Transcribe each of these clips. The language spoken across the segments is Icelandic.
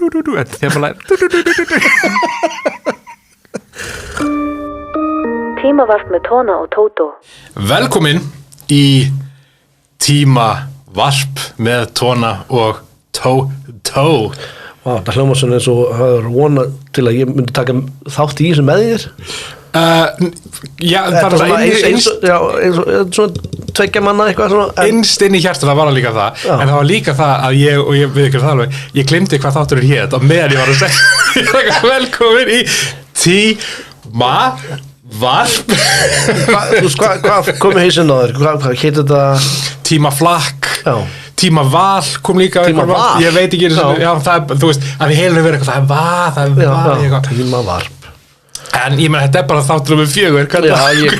Þetta er bara Tímavarp með Tóna og Tótó. Velkomin í Tímavarp með Tóna og Tótó. Vá, það hljómar svona eins og það er vonað til að ég myndi taka þátt í þessu með þér. Já, það var svona tveggja manna eitthvað svona. Innst inn í hjarta það var líka það, en það var líka það að ég við ykkur það alveg, ég glemdi hvað þáttur hét og meðan ég var að segja velkomin í Tímavarp. Hvað komið hausinn á þér? Hvað heitir þetta? Tímaflakk. Já. Tímaval kom líka. Tímaval? Ég veit ekki, já, það er, þú veist, að við heilum verið eitthvað, það er eitthvað. Tímavarp. En ég menn, þetta er bara þáttur 4. Já,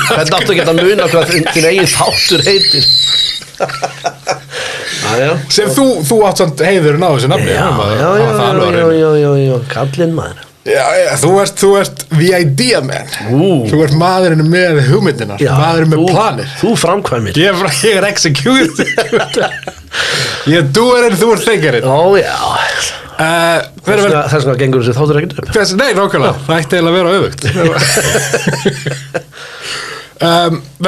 þetta áttu ekki að muna hvað þín eigin þáttur heitir. Já. Sem þú átt samt heiðurinn á þessu nafni. Já, kallinn maður. Já, þú ert V.I.D.-menn. Þú ert maðurinn með hugmyndinar, maðurinn með planir. Þú framkvæmir. Ég er executor. Ég er doerinn, þú ert thinkerinn. Ó, já. Þess vegna gengur þessi þáttur ekkert upp. Nei, nákvæmlega. Það ætti eiginlega að vera öfugt.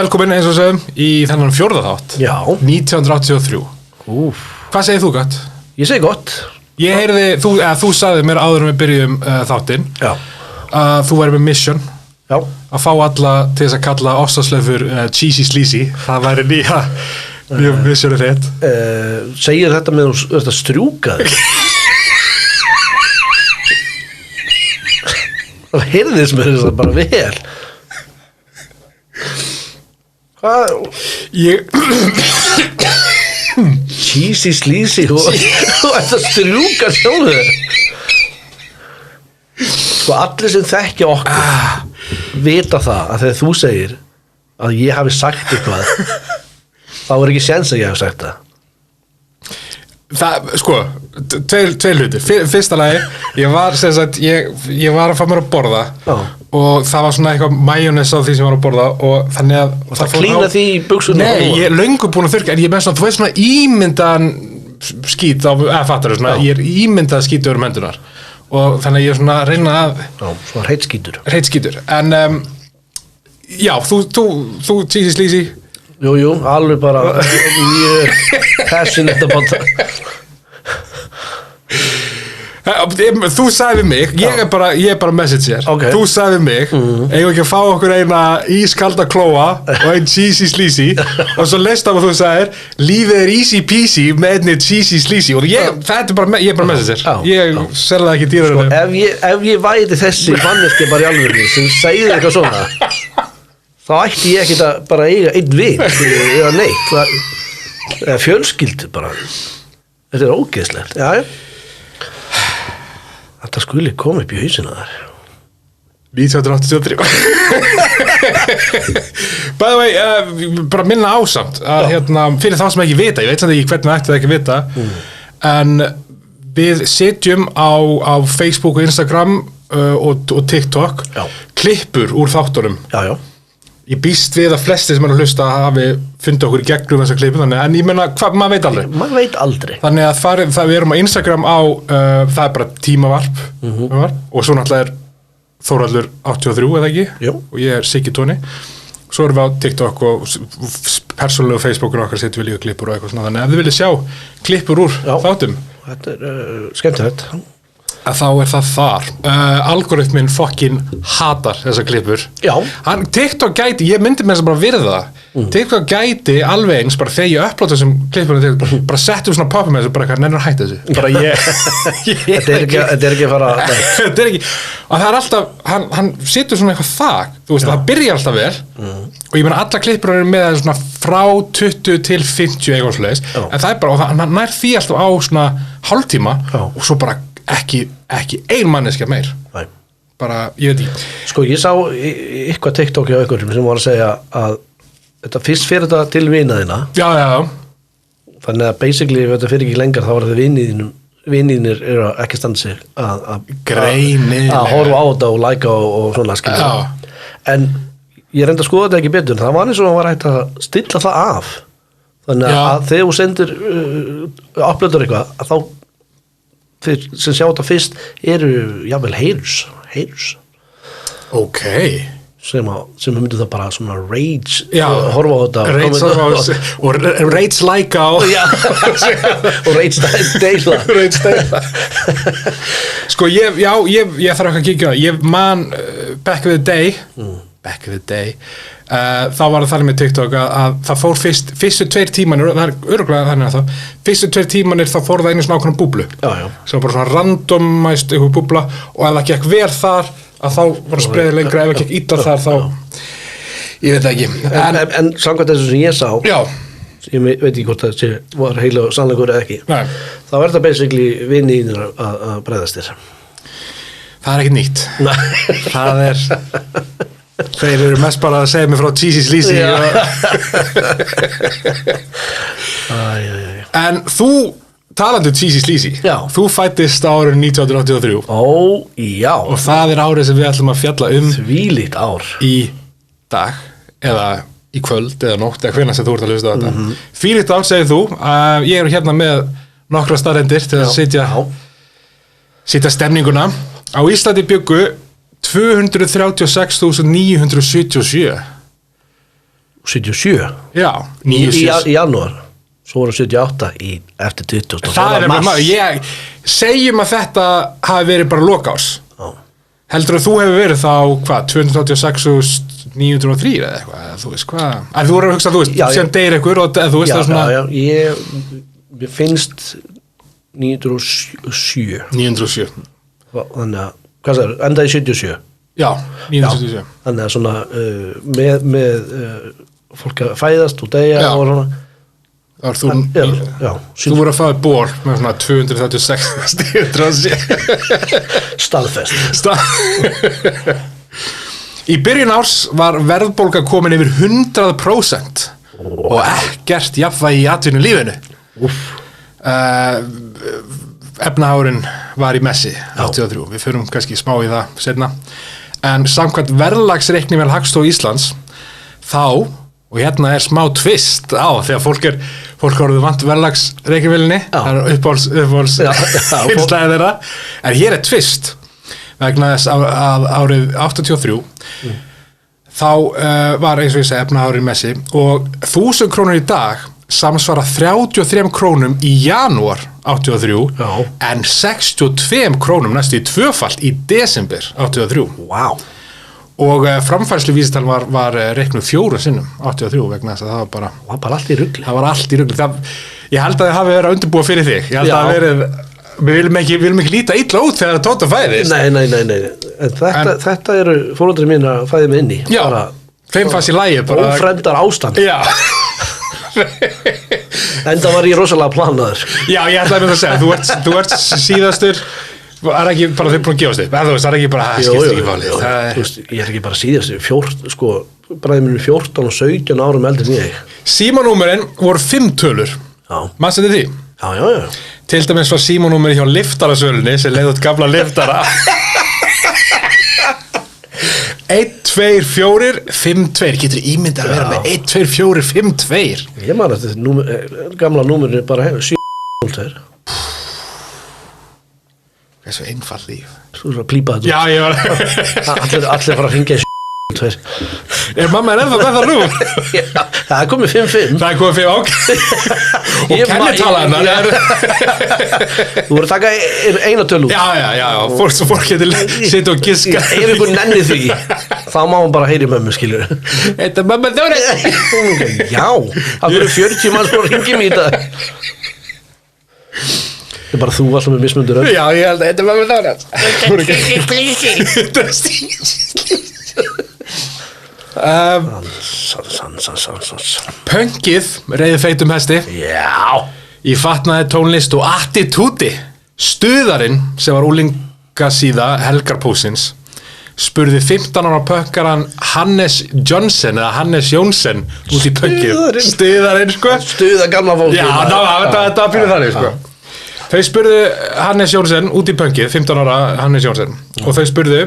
Velkomin eins og segjum í þennan 4. þátt. Já. 1983. Hvað segir þú gott? Ég segi gott. Ég heyrði, þú sagði mér áður en við byrjum þáttinn. Já. Þú væri með mission. Já. Að fá alla til þess að kalla ostasleifur cheesy sleazy. Það væri nýja missionið þitt. Segir þetta með þetta strjúkaði? Það heyrðist mér þess að bara vel. Hvað? Cheesy sleazy og þetta strjúka sjálfur. Sko allir sem þekkja okkur vita það að þegar þú segir að ég hafi sagt eitthvað þá er ekki séns að ég hafi sagt það. Það, sko, tveir hlutir. Fyrsta lagi, ég var að fá mér að borða og það var svona eitthvað majónes á því sem ég var að borða og þannig að það klína því í buxunum. Nei, ég er löngu búin að þurrka en ég er með svona, þú veist svona ímyndan skít á, fattar þú svona, ég er ímyndað skítur um hendunar og þannig að ég er svona að reyna að svona hreitskítur. En já, þú cheesy sleazy. Jú, alveg bara mjög passionate about það. Þú sagði mig, ég er bara messenger. Okay. Þú sagði mig, eigum ekki að fá okkur eina ískalda klóa og einn cheesy sleazy og svo leist á að þú sagðir, lífið er easy peasy með einni cheesy sleazy og ég er bara messenger. Ég selði ekki dýrar. Sko, ef ég væri þessi manneski bara í alvörunni sem segir eitthvað svona þá ætti ég ekki að bara eiga einn vin eða neitt eða fjölskyldu bara. Þetta er ógeðslegt. Já. Þetta skuli koma upp í hausina þar. 1983. By the way, bara minna ásamt að fyrir þá sem ekki vita, ég veit samt ekki hvernig ætti það ekki vita, en við sitjum á Facebook og Instagram og TikTok klippur úr þáttunum. Já. Ég býst við að flesti sem er að hlusta hafi fundið okkur í gegnum þessa klipu, en ég meina, maður veit aldrei. Maður veit aldrei. Þannig að við erum á Instagram á, það er bara Tímavarp, og svo náttúrulega er Þórhallur 83, eða ekki? Jú. Og ég er Siggi Tóni. Svo erum við á TikTok og persónulegu Facebookun okkar setjum við líka klippur og eitthvað svona. Þannig að ef þið viljið sjá klippur úr þáttum. Þetta er skemmtilegt. Að þá er það þar. Algoritminn fokkin hatar þessa klippur. Já. TikTok gæti, ég myndi með þess að bara virða. TikTok gæti alveg eins, bara þegar ég upplóta þessum klippur, bara settum svona poppa með þessu, bara eitthvað nennir að hætta þessu. Bara Þetta er ekki að fara... Þetta er ekki... Og það er alltaf, hann situr svona eitthvað þak, þú veist, það byrja alltaf vel, og ég meina alla klippur eru með svona frá 20 til 50 eitthvað svoleiðis, en það er bara, og hann nær því alltaf á svona hálftíma, og svo bara ekki ein manneskja meir. Nei. Bara, ég veit ekki. Sko, ég sá eitthvað TikTok hjá einhverjum sem var að segja að þetta fyrst fyrir þetta til vinaðina. Já. Þannig að basically ef þetta fyrir ekki lengar þá var þetta vinninir eru ekki standa sig að horfa á þetta og læka og svona skilja. En ég reyndi að skoða þetta ekki betur. Það var eins og hann var hægt að stilla það af. Þannig að þegar þú sendir upplöður eitthvað að þá þeir sem sjá þetta fyrst eru jafnvel heyrus Ok sem myndu það bara svona rage horfa á þetta og rage like á og rage deila sko ég þarf ekki að kíkja ég man back in the day þá var það þannig með TikTok að það fór fyrstu 2 tímanir það örugglega þannig að það fyrstu 2 tímanir þá fór það einu svona ákveðna búblu sem var bara svona randomized einhver búbla og ef það gekk vel þar að þá var spreðið lengra ef það gekk illa þar þá ég veit ekki en samkvæmt þessu sem ég sá ég veit ekki hvort það var heila sannleikur eða ekki þá er það basically vinniðinir að bregðast þér það er ekki nýtt það er þeir eru mest bara að segja mig frá Cheesy Sleazy en þú talandi Cheesy Sleazy þú fæddist á árinu 1983 og það er árið sem við ætlum að fjalla þvílíkt ár í dag eða í kvöld eða nótt eða hvenær sem þú ert að hlusta á þetta þvílíkt ár segir þú ég er hérna með nokkra staðreyndir til að setja stemninguna á Íslandi byggu 236.977 já, í janúar svo voru 78 eftir 20 það er maður segjum að þetta hafi verið bara lokás heldur að þú hefur verið þá 286.903 eða eitthvað þú veist hvað þú voru að hugsa sem deyr ykkur og þú veist það svona ég finnst 907 þannig að hvað sagði, endaði 77 já, 977 þannig að svona með fólk að fæðast og deyja og svona þú voru að fáið ból með svona 236 staðfest í byrjun árs var verðbólga komin yfir 100% og ekkert jafnvægi í atvinnulífinu efnahárin var í messi 83, við förum kannski smá í það seinna, en samkvæmt verðlagsreiknivél Hagstofu Íslands þá, og hérna er smá tvist þegar fólk er orðið vant verðlagsreiknivélinni það er uppáhalds hinstæði þeirra, en hér er tvist vegna þess að árið 83 þá var eins og ég segi efnahárin messi og 1000 krónur í dag samsvara 33 krónum í janúar 83 en 62 krónum næstu í tvöfalt í desember 83 og framfærsluvísital var reiknuð 4 sinnum 83 vegna þess að það var bara allt í rugli ég held að það hafi verið að undirbúa fyrir þig ég held að það verið við viljum ekki líta illa út þegar Tóta fæðist nei en þetta eru fóröldri mín að fæði mig inn í þeim fannst í lagi ófremdar ástand en það var ég rosalega planaður já, ég ætlaði með það að segja þú ert síðastur það er ekki bara þau búin að gefast upp það er ekki bara, það skiptir ekki máli ég er ekki bara síðastur bræði minn 14 og 17 árum eldri en ég símanúmerinn voru 5 tölur mannstu þetta því? já til dæmis var símanúmerinn hjá liftarasölunni sem leiði út gamla liftara 1, 2, 4, 5, 2 getur ímyndað að vera með 1, 2, 4, 5, 2 ég man að þetta gamla númerinn bara 7, 2 það er svo einfalt líf þú er að plípa þetta já, ég var allir fara að hringja í 2 mamma er ennþá með það nú það er komið 5-5 það er komið 5 og kennitala hennar þú voru að taka eina tölu já, fólk getur sitt og giska ef ykkur nenni því þá má hann bara heyri mömmu skilur þetta er mömmu Þóris já, það voru 40 manns búin að hringja mér í dag það er bara þú alltaf með mismundur já, ég held að þetta er mömmu Þóris Pönkið reiði feitum hesti í fatnaði tónlist og attitúti stuðarinn sem var úlingasíða Helgarpósins spurði 15 ára pönkaran Hannes Jónsson út í pönkið stuðarinn stuða gamla fólk þetta var fyrir þannig þau spurðu Hannes Jónsson út í pönkið 15 ára Hannes Jónsson og þau spurðu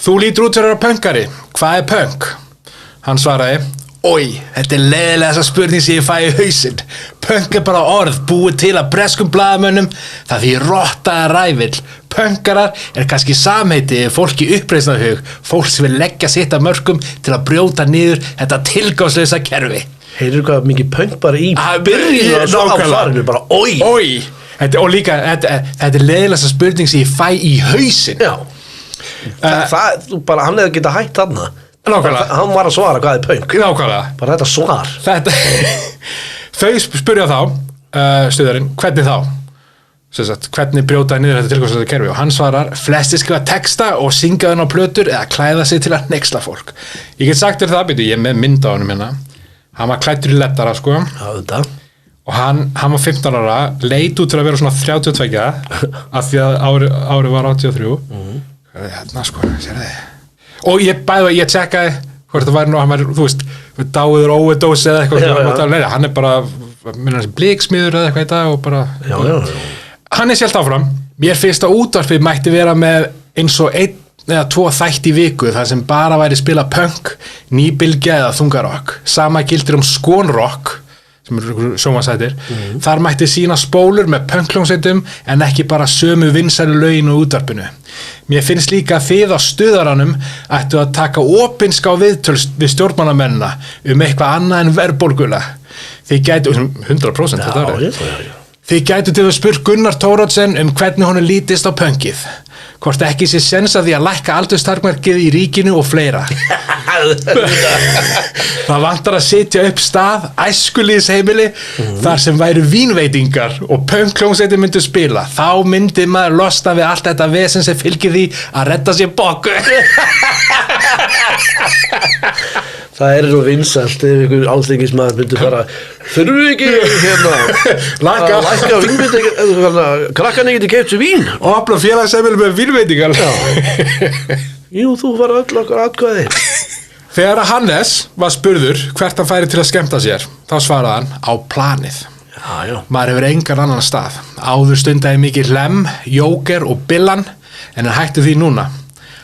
þú lítur út fyrir að pönkari, hvað er pönk? Hann svaraði, Oj, þetta leiðilega þessa spurning sem ég fæ í hausinn. Punk bara orð búið til að breskum blaðamönnum það því rotta rævill. Punkarar kannski samheiti fólki uppreisnarhug, fólk sem vil leggja sitt af mörkum til að brjóta niður þetta tilgangslausa kerfi. Heyrðu hvað mikið punk bara í byrjun á farinu, bara oj. Og líka, þetta leiðilega þessa spurning sem ég fæ í hausinn. Já. Þú bara, hann hefði getað hætt þarna. Nákvæmlega. Hann var að svara hvað punk. Nákvæmlega. Bara þetta svar. Þau spurja þá, stuðarinn, hvernig þá? Hvernig brjótaði niður þetta tilgangslausa kerfi? Og hann svarar, flestir skrifa texta og syngja þennan á plötur eða klæða sig til að hneyksla fólk. Ég get sagt þér það, ég er með mynd á honum hérna. Hann var klæddur í lettara, sko. Já, þetta. Og hann var 15 ára, leit út til að vera svona 32 af því að árið var 83. Hvað er hérna, sko, sér þið? Og ég tjekkaði hvort það væri nú, hann var, þú veist, dáiður overdose eða eitthvað, hann bara, minna þessi bliksmiður eða eitthvað í dag og bara... Já. Hann sjálft áfram, mér finnst að útvarpið mætti vera með eins og 1 eða 2 þætti í viku þar sem bara væri spila punk, nýbylgja eða þungarokk. Sama gildir skónrock, sem eru sjónvarpsþættir. Þar mætti sýna spólur með punkhljómsveitum en ekki bara sömu vinsælu lögin og útvarpinu. Mér finnst líka að þið á stuðaranum ættu að taka opinská viðtöl við stjórnmálamennina eitthvað annað en verðbólguna. Þið gætu, 100% þetta árið. Þið gætu til að spurt Gunnar Thoroddsen hvernig honum lítist á punkið. Hvort ekki sé séns að því að lækka aldurstakmarkið í ríkinu og fleira. Það vantar að setja upp stað, æskulýðsheimili, þar sem væru vínveitingar og punkhljómsveitir myndu spila. Þá myndi maður losna við allt þetta vesen sem fylgir því að redda sér bokku. Það nú vinsælt ef ykkur alþingismaður myndi bara þurfum við ekki að lækka vínveitingar, krakkan ekki keypt sér vín og afla félagsheimili með vínveitingar. Jú, þú var öll okkar atkvæði. Þegar Hannes var spurður hvert hann færi til að skemmta sér, þá svaraði hann á planið. Já. Maður hefur engan annan stað. Áður stundaði mikið Hlem, Jóker og Billan, en hann hætti því núna.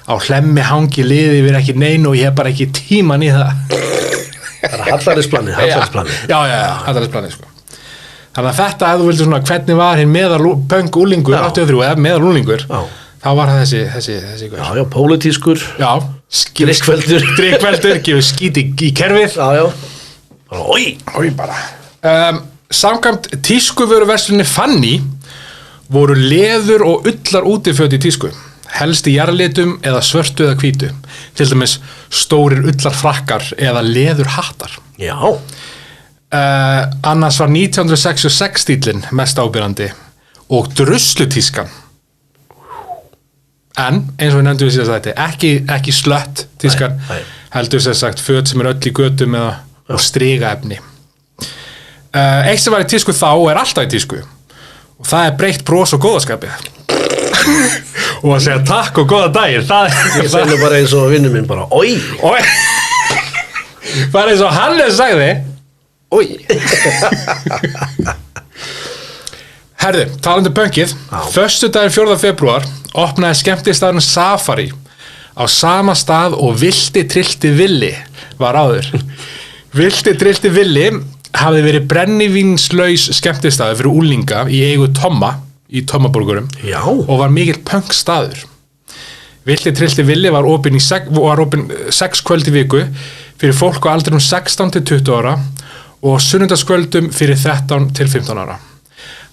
Á Hlemmi hangi liði yfir ekki neinu og ég hef bara ekki tíman í það. Það hallærisplanið. Já, hallærisplanið, sko. Þannig að þetta, ef þú vildi svona, hvernig var hinn punk úlingur, 83, eða meðal úlingur, þá var það þessi Já, pólitískur. Já, drikkveldur, gefur skíti í kerfið. Já. Oj bara. Samkvæmt tískuvöruversluninni Fanny voru leður og ullar útiföt í tísku. Helst í jarðlitum eða svörtu eða hvítu. Til dæmis stórir ullarfrakkar eða leðurhattar. Já. Annars var 1966 stílinn mest ábyrjandi og druslutískan. En, eins og við nefndum við síðast þetta, ekki slött tískan, heldur sem sagt föt sem öll í götum og strigaefni. Eitt sem var í tísku þá alltaf í tísku og það breytt bros og góðaskapið. Og að segja takk og góða dagir Ég segja bara eins og vinnu minn bara oj bara eins og Hannes sagði oj Herðu, talandi punkið föstudaginn 4. febrúar opnaði skemmtistaðurinn Safari á sama stað og Vilti Trillti Villi var áður. Vilti Trillti Villi hafði verið brennivínslaus skemmtistaður fyrir úlinga í eigu Tomma í Tommaborgurum og var mikill punkstaður. Vilti Trillti Villi var opinn 6 kvöld í viku fyrir fólk á aldrinum 16 til 20 ára og sunnudagskvöldum fyrir 13 til 15 ára.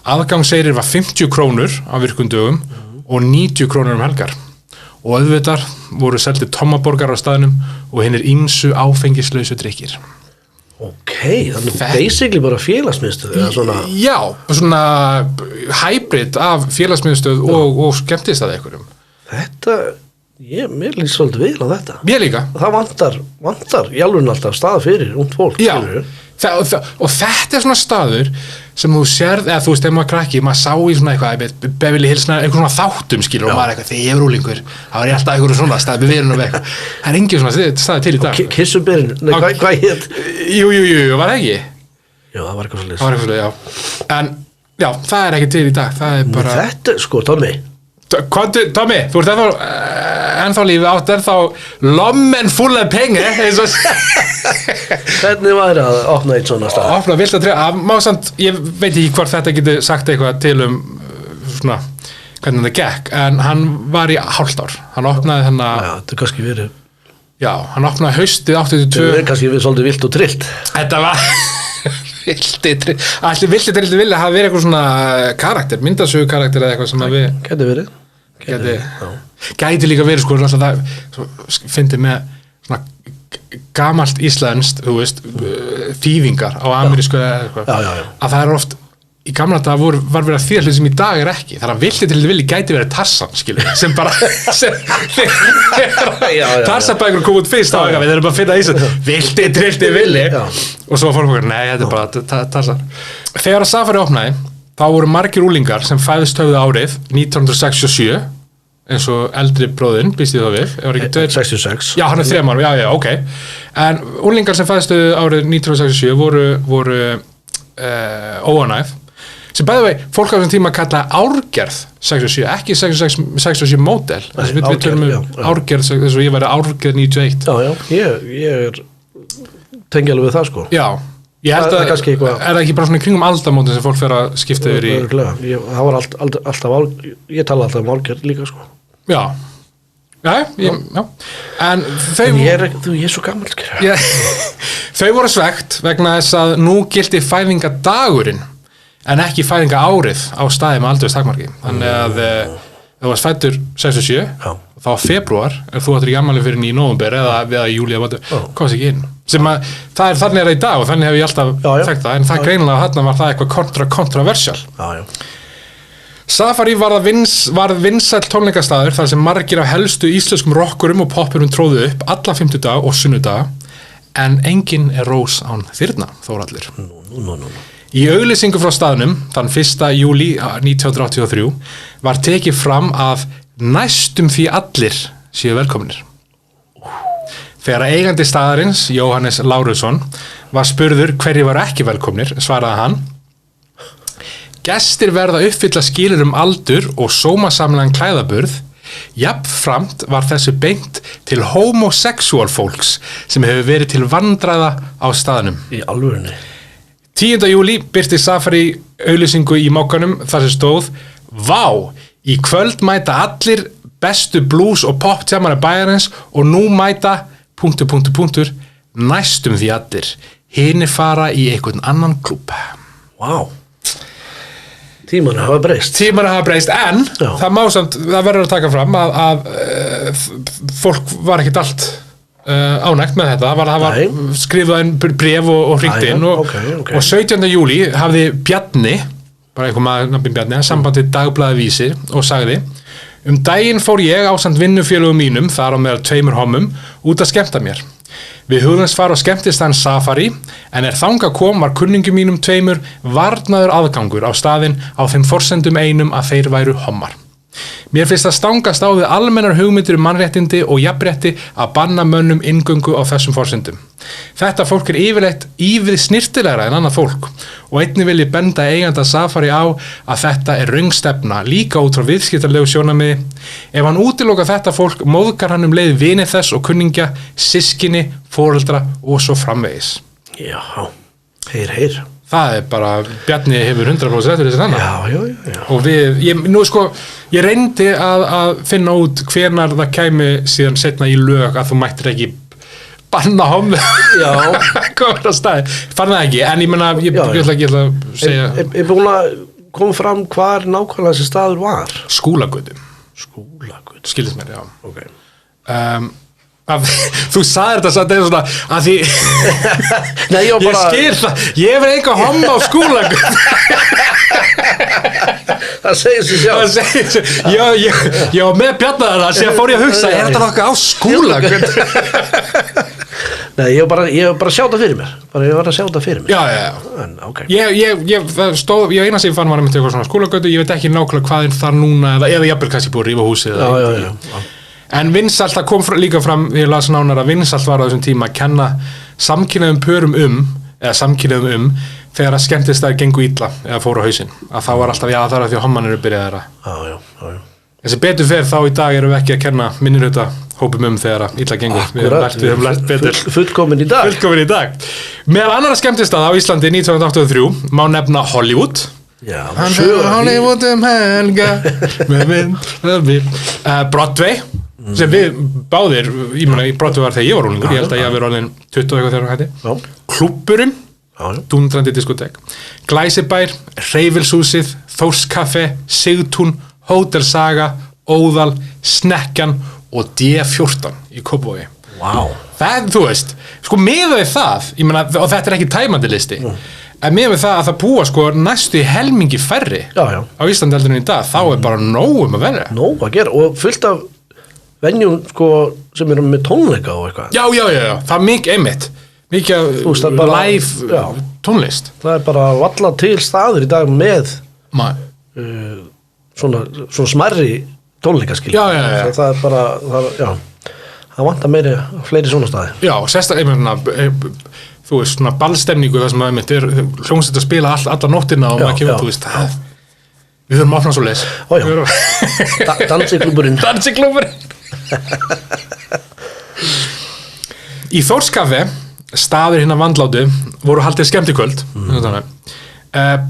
Aðgangseyrir var 50 krónur á virkundögum og 90 krónur helgar. Og auðvitað voru seldir Tommaborgar á staðnum og hinnir ýmsu áfengislausu drykkir. Ok, þannig basically bara félagsmiðstöð eða svona... Já, svona hybrid af félagsmiðstöð og skemmtistaði einhverjum. Þetta, mér líst svolítið vel á þetta. Mér líka. Það vantar í alveg alltaf stað fyrir ungt fólk. Já, og þetta svona staður sem þú sérð, eða þú veist, ef maður krakki, maður sá í svona eitthvað, Beverly Hills, eitthvað svona þáttum, skilur, og maður eitthvað, þegar ég er úlingur, þá er ég alltaf eitthvað svona stað við verðum og eitthvað. Það engin svona staði til í dag. Kissuberinn, hvað hétt? Jú, var það ekki? Já, það var eitthvað svolítið. Það var eitthvað svolítið, já. En, já, það er ekki til í dag, það er bara... Þetta, sko, Tommy, Tommy, þú ert ennþá lífi, átt ennþá lommen full of pengi eins og Hvernig væri að opna eitt svona stað? Opna vilt að treyja, másamt, ég veit ekki hvort þetta getur sagt eitthvað til svona, hvernig það gekk, en hann var í hálft ár, hann opnaði þennan Já, þetta er kannski verið Já, hann opnaði haustið 82 Þetta er kannski verið svolítið vilt og trillt Þetta var Allir vildi vilja hafa verið eitthvað svona karakter, myndasögu karakter eða eitthvað sem að við Gæti verið Gæti líka verið sko það fyndi með svona gamalt íslenskt, þú veist þýðingar á amerísku eða eitthvað að það er oft í gamla dag var verið að þýða hlut sem í dag er ekki þar að villi gæti verið Tarzan skilur, sem bara Tarzan-bækur kom út fyrst á við erum bara að finna í þessu villi og svo fórum við, nei, þetta er bara Tarzan. Þegar að Safari opnaði þá voru margir úlingar sem fæðist höfðu árið 1967 eins og eldri bróðinn, býst ég þá við 66 Já, hann er 3 ára, já, ok en úlingar sem fæðist höfðu árið 1967 voru óanægð sem bæði vei, fólk á þessum tíma kalla árgerð 67, ekki 66 módel, þess að við tölum árgerð þess að ég væri árgerð 91 ég er tengi alveg við það sko Já, ég held að er það ekki bara svona kringum aldamótin sem fólk fer að skipta yfir í það var alltaf ég tala alltaf um árgerð líka sko Já en þau ég er svo gammal þau voru svegt vegna þess að nú gilti fæðingadagurinn en ekki fæðingaárið á staði með aldurstakmarki þannig að þú varst fæddur 67 þá var febrúar en þú áttur í afmæli fyrir í nóvember eða júlí komst ekki inn sem að það er þannig í dag og þannig hef ég alltaf þekkt það en það greinilega þarna var það eitthvað kontroversial Safari varð vinsæll tónleikastaður þar sem margir af helstu íslenskum rockurum og poppurum tróðu upp alla 50 daga og sunnudaga en engin er rós án þyrna Þórhallur Í auglýsingu frá staðnum þann 1. júlí 1983 var tekið fram að næstum því allir séu velkomnir. Þegar eigandi staðarins, Jóhannes Lárusson, var spurður hverju var ekki velkomnir, svaraði hann Gestir verða uppfylla skilur aldur og sómasamlegan klæðaburð jafnframt var þessu beint til homosexual fólks sem hefur verið til vandræða á staðnum. Í alvörunni 10. júlí birti Safari auglýsingu í Mokkanum þar sem stóð Vá, í kvöld mæta allir bestu blues og pop tjamara bæjarins og nú mæta ... næstum því allir hinir fara í einhvern annan klúbb Vá Tímana hafa breyst en það verður að taka fram að fólk var ekkert allt ánægt með þetta það var skrifað inn bréf og hringt inn og 17. júlí hafði Bjarni bara einhver maður nafn Bjarni samband við Dagblaðið Vísir og sagði daginn fór ég ásamt vinnufélögum mínum þar á meðal 2 hommum út að skemmta mér Við hugðumst fara á skemmtistaðinn Safari en þangað kom var kunningum mínum 2 varnaður aðgangur á staðinn á þeim forsendum einum að þeir væru hommar Mér finnst að stangast á við almennar hugmyndir mannréttindi og jafnrétti að banna mönnum inngöngu á þessum forsendum. Þetta fólk er yfirleitt ívið snirtilegra en annað fólk og einnig vil ég benda eiganda Safari á að þetta er röngstefna líka út frá viðskiptalegu sjónarmiði. Ef hann útilokar þetta fólk móðgar hann leið vini þess og kunningja, systkini, foreldra og svo framvegis. Já, heyr. Það er bara, Bjarni hefur 100% réttur þessi þannig. Já. Og ég reyndi að finna út hvenar það kæmi síðan setna í lög að þú mættir ekki banna homm. Já. Komur á staði. Fann það ekki, en ég menna, ég ætla að segja. Er búin að koma fram hvar nákvæmlega þessi staður var? Skúlagötu. Skildist mér, já. Ok. Þú sagðir þetta samt eða svona að því Nei, ég skil það, ég hef eitthvað homm á Skúlagötu það segir sér sjálf ég var með Bjarnar það sem fór ég að hugsa, er þetta nokkuð á Skúlagötu Nei, ég var bara að sjá það fyrir mér Já. En, ok ég eina sem fann var að mynda eitthvað svona Skúlagötu, ég veit ekki nákvæmlega hvað er þar núna eða jafnvel kannski búið að rífa húsið Já. En vinsælt, það kom líka fram, ég las nánar að vinsælt var á þessum tíma að kenna samkynhneigðum pörum þegar að skemmtistæðir gengu illa eða fóru á hausinn. Að þá var alltaf, það er að því að homman eru byrjaðir að. Já. Þessi betur fer þá í dag erum við ekki að kenna minnihluta hópum þegar að illa gengur. Við höfum lært betur. Fullkomin í dag. Meðal annarra skemmtistaða á Íslandi 1983 má nefna Hollywood. Já, Hollywood helga Broadway sem við báðir, ég meina í Broadway var þegar ég var úlingur, ég held að ég hafi verið orðin 20 eitthvað þegar hann hætti. Klúbburinn, dúndrandi diskotek, Glæsibær, Hreyfilshúsið, Þórskaffi, Sigtún, Hótel Saga, Óðal, Snekkjan og D14 í Kópavogi. Það, þú veist, sko miðað við það, ég meina, og þetta ekki tæmandi listi, en miðað við það að það búa sko næstu helmingi færri á Íslandi heldur en í dag, þá bara nóg að vera. Nóg að gera og fullt af venjum sko sem eru með tónleika og eitthvað. Já, það er mikið einmitt. Mikið live tónlist. Það bara valla til staður í dag með svona smærri tónleikaskil. Já. Það er bara, það vantar fleiri svona staði. Já, sérstaklega, þú veist, svona ballstemningu það sem að einmitt hljómsveit að spila alla nóttina og maður kemur, þú veist, við þurfum að opna svo leis. Dansiklúburinn. Í Þórskaffi, staður hinna vandlátu, voru haldið skemmtikvöld.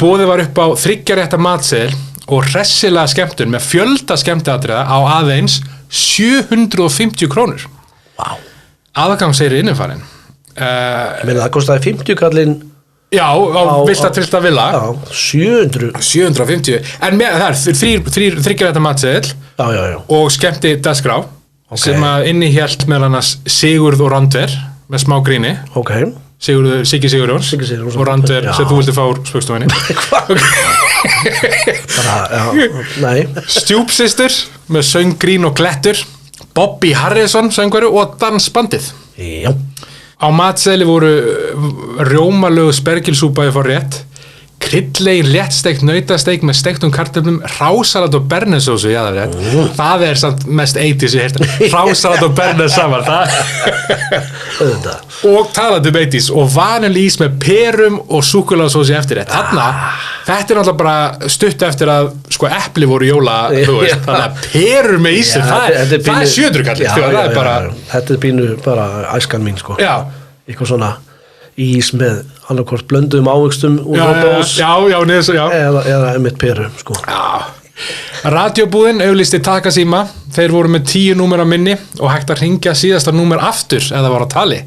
Boðið var upp á 3 rétta matseðil og hressilega skemmtun með fjölda skemmtiatriða á aðeins 750 krónur. Aðgang segir innanfarinn. Ég meina það kostaði 50 kallinn. Já, á Villta Trillta Villa. 750. En það er 3 rétta matseðil og skemmti dagskrá sem að innihélt meðal annars Sigurð og Randver með smá gríni. Siggi Sigurjóns og Randver sem þú vildi fá úr Spaugstofunni. Stjúpsystur með sönggrín og glettur, Bobby Harrison söngvaru og dansbandið. Á matseðli voru rjómalögu spergilsúpa í forrétt, kryddlegin léttsteikt nautasteik með steiktum kartöflum, hrásalat og bernesósu í aðalrétt. Það er samt mest 80s ég heyrta. Hrásalat og bernes saman. Og talandi 80s og vanilís með perum og súkkulaðsósu í eftirrétt. Þetta er náttúrulega bara stutt eftir að sko epli voru jóla, þú veist, þannig að perur með ísir, það er 700 kall. Þetta er pínu bara æskan mín sko. Eitthvað svona ís með annarkvort blönduðum ávöxtum eða einmitt peru sko. Radiobúðin auglýsti Takasíma, þeir voru með 10 númer á minni og hægt að hringja síðasta númer aftur eða var á tali.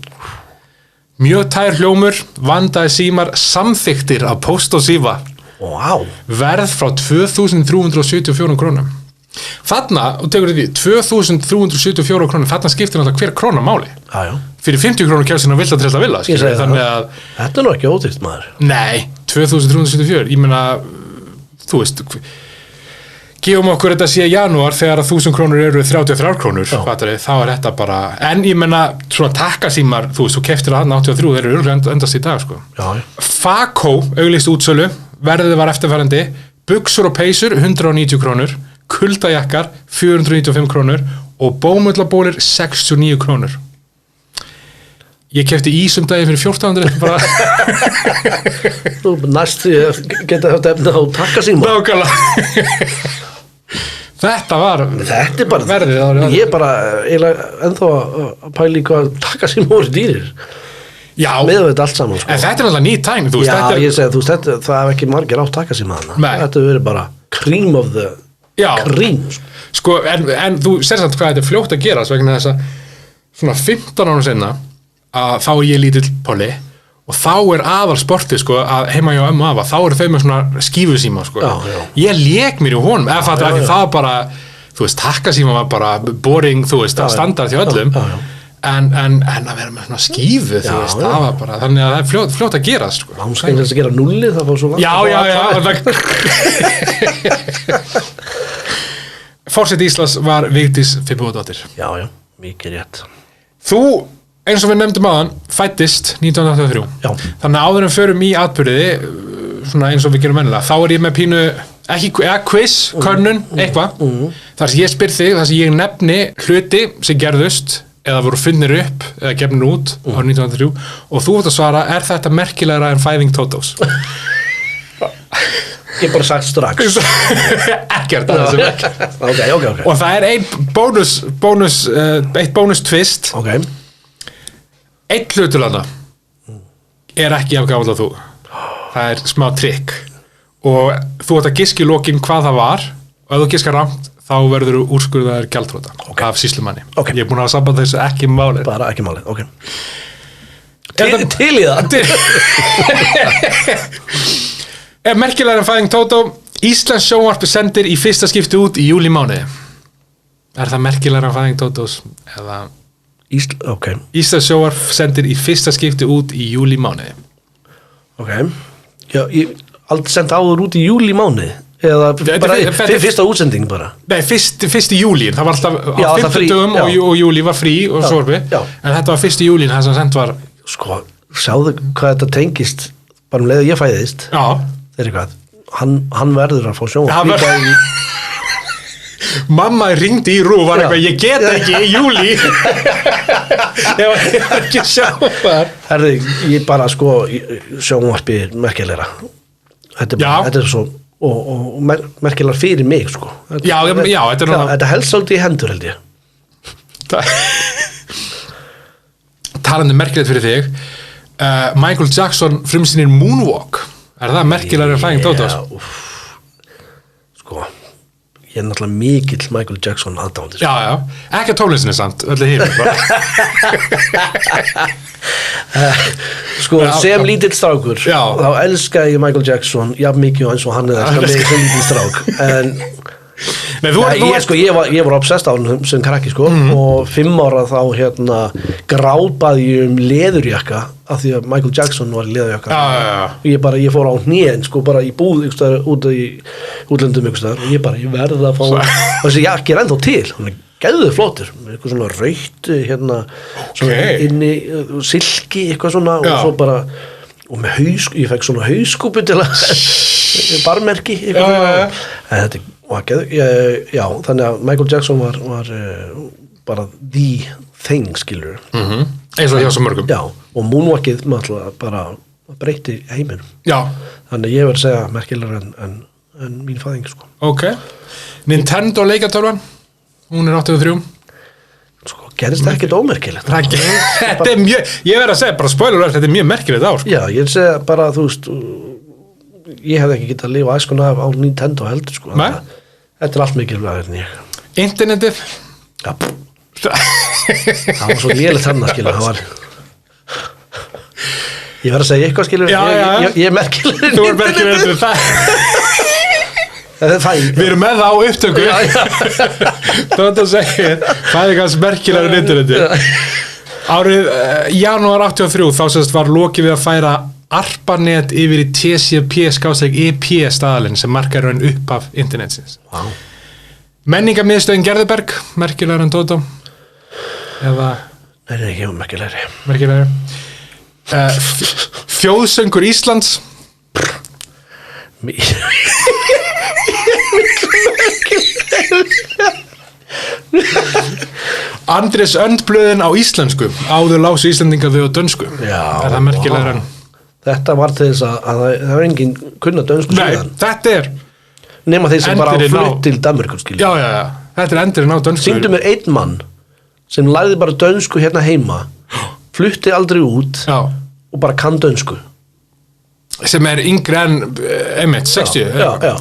Mjög tær hljómur, vandaði símar samþyktir af Póst og Síma. Verð frá 2.374 krónum. Þarna, og tekur því 2.374 krónum, þarna skiptir náttúrulega hver króna máli. Fyrir 50 krónur kemst inn á Villta Trillta Villa. Þetta er nú ekki ódýrt maður. Nei, 2.374, ég meina, þú veist, gefum okkur þetta sé janúar þegar að 1.000 krónur eru 33 krónur, þá er þetta bara, en ég meina, svona Takasímar, þú veist, þú keftir að 83, þeir eru örugglega endast í dag, sko. Fakó, auglýst útsölu, verðið var eftirfarandi, buxur og peysur, 190 krónur, kuldajakkar, 495 krónur og bómullabólir, 69 krónur. Ég kefti ís daginn fyrir 1400 bara. Þú næst geta haft efni á Takasíma. Nákvæmlega. Þetta er bara verðið. Ég er bara ennþá að pæla í hvað Takasíma voru dýrir. Já. Með þetta allt saman sko. En þetta er náttúrulega ný tækni. Ég segi, það hef ekki margir á Takasíma þarna. Þetta hefur verið bara cream of the cream. Sko, en þú sér samt hvað þetta er fljótt að gera vegna þess að svona 15 ára senna að þá er ég lítill Polly og þá er aðal sportið sko að heima hjá ömmu afa, þá eru þau með svona skífusíma sko. Ég lék mér í honum eða fattur að það var bara, þú veist, Takasíma var bara boring, þú veist, standard hjá öllum en að vera með svona skífu, þú veist, það var bara þannig að það er fljótt að gera sko. Langskengilegt að gera nulli, það var svo Forseti Íslands var Vigdís Finnbogadóttir. Já, mikið rétt. Þú, eins og við nefndum áðan, fæddist 1983. Þannig að áður en förum í atburði, svona eins og við gerum vennilega, þá er ég með pínu, quiz, könnun, eitthvað. Þar sem ég spyr þig, þar sem ég nefni hluti sem gerðust, eða voru funnir upp, eða gefnir út árið 1983, og þú ert að svara, er þetta merkilegra en fæðing Tótós? Ég bara sagt strax. Ekkert að þessum ekki. Ok. Og það er eitt bónus twist. Ok. Einn hluturlanda er ekki af gamall að þú. Það er smá trikk. Og þú ert að giska í lokin hvað það var, og ef þú giskar rangt, þá verður þú úrskurðaður gjaldþrota af sýslumanni. Ég er búin að hafa samband þessu ekki málið. Bara ekki málið, ok. Til í það. Er merkilegar en fæðing Tótó. Íslands sjónvarp sendir í fyrsta skipti út í júlímánuði. Er það merkilegar en fæðing Tótós? Eða... Ok. Íslands sjónvarp sendir í fyrsta skipti út í júlímánuði. Ok. Já, ég aldrei senda áður út í júlímánuði. Eða bara fyrsta útsending bara. Nei, fyrst í júlín. Það var alltaf á 50 og júlí var frí og sjónvarpi. En þetta var fyrst í júlín, það sem sendt var... Sko, sjáðu hvað þetta tengist bara leið að ég fæðist. Já. Þeir eitthvað. Hann verður að fá sjónvarp líka í... Mamma ringdi í RÚV og var eitthvað, ég get ekki í júlí. Ég var ekki sjónvarp. Herði, ég bara sko sjónvarpi merkilegra. Þetta er svo og merkilegar fyrir mig sko. Þetta helst svolítið í hendur held ég. Talandi merkilegt fyrir þig, Michael Jackson frumsýnir Moonwalk. Er það merkilegar en fæðing Tótós? Sko, ég er náttúrulega mikill Michael Jackson aðdáandi. Já, ekki að tónlistinni samt, öllu hýrum. Sko, sem lítill strákur, þá elska ég Michael Jackson jafn mikið eins og hann elska mig sem lítill strák. En ég var obsessed á hann sem krakki sko, og 5 ára þá grápaði ég leðurjakka af því að Michael Jackson var í leðurjakka. Ég fór á hnén sko, bara í búð út í útlöndum og ég verði að fá og þessi jakki er ennþá til, hann er geðuð flottur, eitthvað svona rautt svona inni silki eitthvað svona og svo bara og með ég fekk svona hauskúpu til að barmerki eitthvað en þetta var geðuð, þannig að Michael Jackson var bara the thing, skilur eins og hjá svo mörgum. Já, og Moonwalkið bara breytti heiminum. Já. Þannig að ég verð að segja merkilegar en mín fæðing sko. Ok. Nintendo leikjartölvan, hún er 83. Sko, gerist það ekkert ómerkilegt. Þetta er mjög, ég verð að segja bara spoiler, þetta er mjög merkilegt ár. Já, ég segja bara, þú veist, ég hefði ekki getað að lifa æskuna á Nintendo heldur sko. Nei. Þetta er allt mikilvægt en ég. Internetið? Já. Það var svo lélegt þarna, skilur, það var... Ég verð að segja eitthvað, skilur, ég er merkilegur. Þú er merkilegur, það er fæn. Við erum með það á upptöku. Það er að segja, það er kannski merkilegur internetið. Árið janúar 83, þá sérst var lokið við að færa ARPANET yfir í TCP/EP staðalinn sem markar raun upphaf internetsins. Wow. Menningarmiðstöðin Gerðuberg, merkilegur en Tótó. Eða... Nei, ekki merkilegri. Merkilegri. Þjóðsöngur Íslands. Andrés Öndblöðin á íslensku, áður lásu Íslendingar þau á dönsku. Já, er það merkilegur en... Þetta var til þess að það var engin kunna dönsku síðan. Nei, þetta er nema þeir sem bara á flutt til Danmörkur, skilja. Já, þetta er endurinn á dönsku. Syngdu mér einn mann sem lærði bara dönsku hérna heima, flutti aldrei út og bara kann dönsku. Sem er yngri en, einmitt, 60,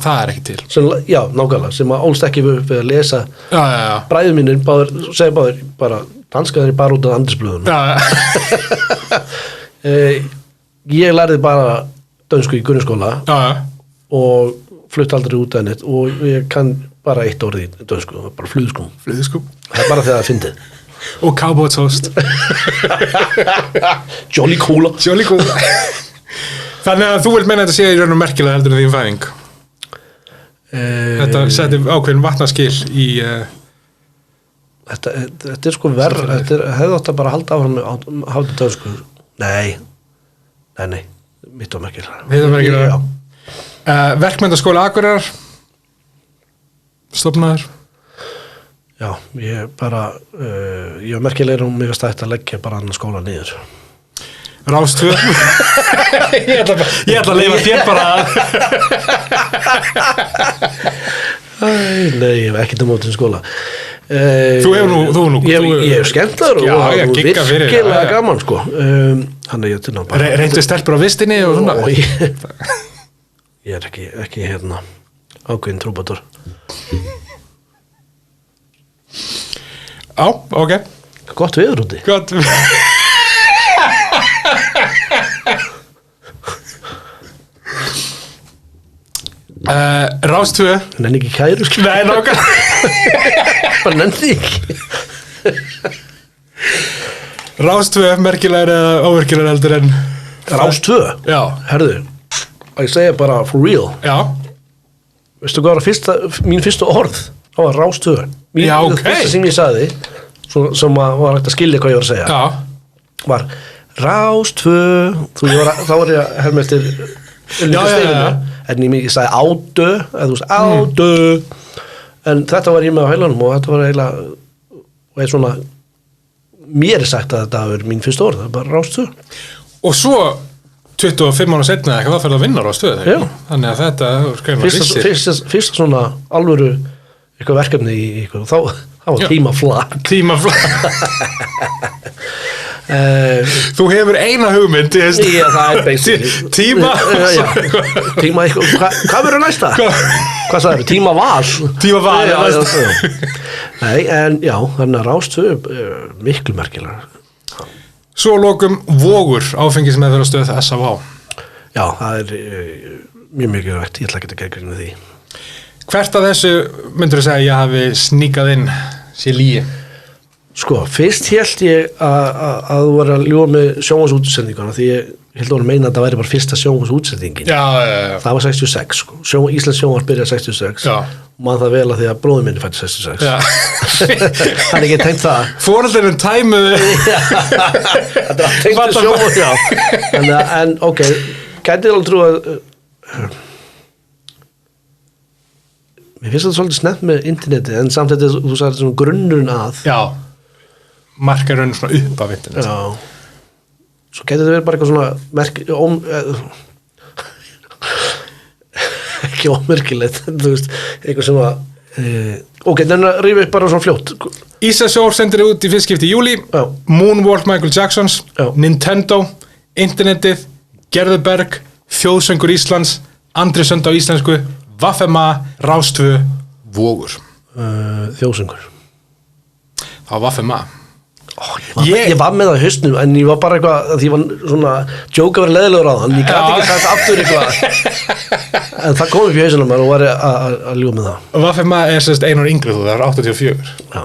það er ekki til. Já, nákvæmlega, sem ólst ekki við að lesa. Já. Bræður mínir segja báðir bara, danskaður bara út af Andrésblöðunum. Ég lærði bara dönsku í grunnskóla og flutti aldrei út af neitt og ég kann bara eitt orð í dönsku, bara flugskúm. Flugskúm. Það er bara þegar það fyndið. Og cowboytoast. Jolly Cola. Þannig að þú vilt meina að þetta sé í raun og merkilega heldur en þín fæðing. Þetta seti ákveðin vatnaskil í... Þetta er sko verð, hefði átt að bara halda áfram með hálfðu dönsku. Nei, mitt og merkilega. Verkmenntaskóli Akureyrar, stofnaður. Já, ég var merkilegur og mér varst að leggja bara annan skóla niður. Rás 2 Ég ætla að leyfa þér bara Nei, ég hef ekkert mótið skóla. Þú hefur nú Ég hef skemmtaður og virkilega gaman, sko. Þannig ég til ná bara. Reyndu stelpur á vistinni og svona? Ég er ekki hérna ákveðin trúbátor. Já, ok. Gott veður úti. Gott Rás 2 Nenni ekki kæru, skil. Nei, nákvæmlega Bara nenni ekki. Rás 2, merkilegri eða ómerkilegri heldur en Rás 2? Já. Herðu, að ég segja bara for real. Já. Veistu hvað var mín fyrsta orð? Það var Rás 2. Já, ok. Fyrsta sem ég sagði, sem var hægt að skilja hvað ég var að segja. Já. Var Rás 2. Þá var ég að herma eftir Já. En ég sagði ádö, eða þú veist ádö. En þetta var ég með á heilanum og þetta var eiginlega, og svona, mér er sagt að þetta var mín fyrsta orð, það var bara Rás 2. Og svo 25 ára setna eitthvað það fyrir að vinna Rás 2. Já. Þannig að þetta fyrsta svona alvöru eitthvað verkefni í eitthvað, þá var tímaflag. Þú hefur eina hugmynd Já, það er basically Tíma Tíma eitthvað, hvað verður næsta? Hvað sagður, tímaval? Tímaval, Nei, en já, þannig að Rás 2 miklu merkilega. Svo lokum Vogur, áfengismeðferðarstöð SAV. Já, það er mjög mikilvægt, ég ætla ekki að gera grínið því. Hvert af þessu myndur þú segja að ég hafi sníkað inn sér lígi? Sko, fyrst hélt ég að þú var að ljúga með sjónvarpsútsendinguna því ég held að meina að það væri bara fyrsta sjónvarpsútsendingin. Já. Það var 66, sko. Íslands sjónvarp byrjaði 66. Já. Og maður það vel að því að bróðir minni fætti 66. Já. Hann ekki tengt það. Fóreldrarnir tæmuðu. Þetta er tengt sjónvarp, já. En ok, gætið alveg trú að mér finnst þetta svolítið snett með interneti en samt þetta, þú sagði þetta svona grunnurinn að. Já. Markarinn svona upp af internet. Já. Svo getur þetta verið bara eitthvað svona ekki ómerkilegt, þú veist, eitthvað sem að ok, en að rífa upp bara svona fljótt. Ísasjór sendir út í fyrst skipti í júlí. Já. Moonwalk Michael Jacksons. Já. Nintendo, internetið, Gerðuberg, Þjóðsöngur Íslands, Andri Sönd á íslensku, Vaffema, Rás 2, Vogur. Þjóðsöngur. Það var Vaffema. Ég var með það í haustnum en ég var bara eitthvað því ég var svona djóka verið leðilegur á það en ég gæti ekki sagt aftur eitthvað en það kom upp í hausinu og var að ljúga með það. Vaffema er sérst einar yngri þú, það er 84. Já.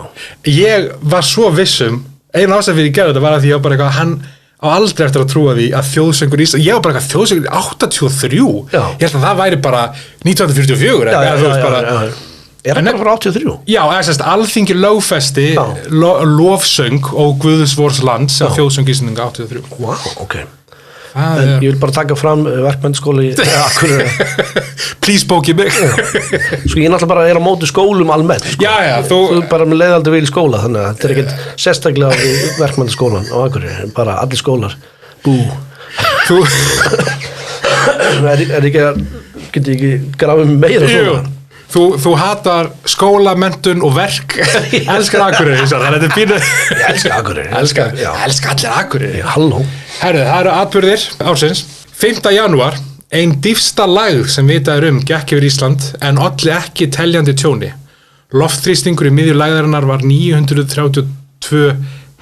Ég var svo vissum, einu ástæð fyrir ég gerði þetta var að því ég var bara eitthvað hann á aldrei eftir að trúa því að Þjóðsöngur Íslands, ég var bara eitthvað Þjóðsöngur 83. Já. Ég held að það væri bara 1944 Já. Er það bara frá 83? Já, þess að Alþingi lögfesti lofsöng og Guðsvors land sem Þjóðsöng Íslandinga 83. Wow, ok. En ég vil bara taka fram verkmennskóla í Akureyri. Please bókið mig. Sko ég náttúrulega bara er á móti skólum almennt. Sko. Já, þú bara með leiðaldi vil í skóla, þannig að þetta er ekkert sérstaklega í verkmennskólan á Akureyri, bara allir skólar. Bú. Þú er ekki að geti ekki grafið meira svona. Þú hatar skóla, menntun og verk. Elskar Akureyri, þannig að þetta er pínu. Ég elskar Akureyri. Elskar allir Akureyri. Halló. Herðu, það eru atburðir ársins. 5. janúar, ein dýpsta lægð sem vitað er gekk yfir Ísland en olli ekki teljandi tjóni. Loftþrýstingur í miðju lægðarinnar var 932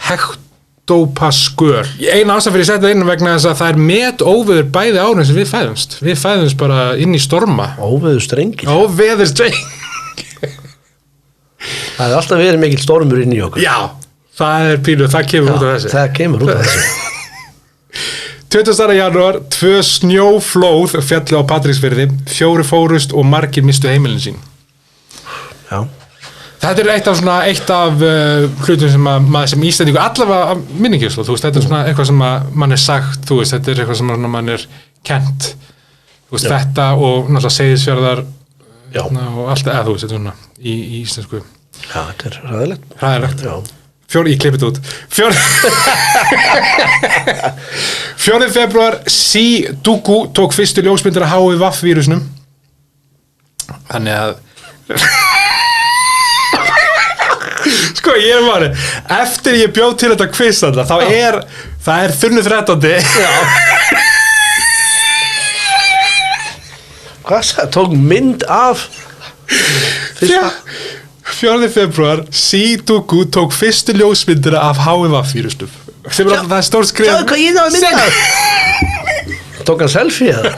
hektopasköl. Eina ástæða fyrir að setja inn vegna þess að það er metóveður bæði árin sem við fæðumst. Við fæðumst bara inn í storma. Óveðurstrengir. Það er alltaf verið mikill stormur inn í okkur. Já, það er pínu, það kemur út af þessu. Það kemur út af þessu. 20. janúar, 2 snjóflóð fjallu á Patreksfirði, 4 fórust og margir mistu heimilin sín. Já. Þetta er eitt af hlutum sem maður sem Íslendingur, allavega minningjuslu, þú veist, þetta er svona eitthvað sem mann er sagt, þú veist, þetta er eitthvað sem mann er kent, þú veist, þetta og náttúrulega Seyðisfjarðar og allt, þú veist, þetta er svona í íslensku. Já, þetta er ræðilegt. Ræðilegt. Já. Ég klippið út 4. febrúar Si Dugu tók fyrstu ljósmyndir af HIV-vírusnum þannig að sko ég maður eftir ég bjóð til þetta quiz alltaf þá það er þunnu 13. Hvað það? Tók mynd af fyrsta 4. febrúar Si Dugu tók fyrstu ljósmyndir af HIV-vírusnum sem alltaf það stór skrif Sjáðu hvað ég það að mynda Tók hann selfie eða?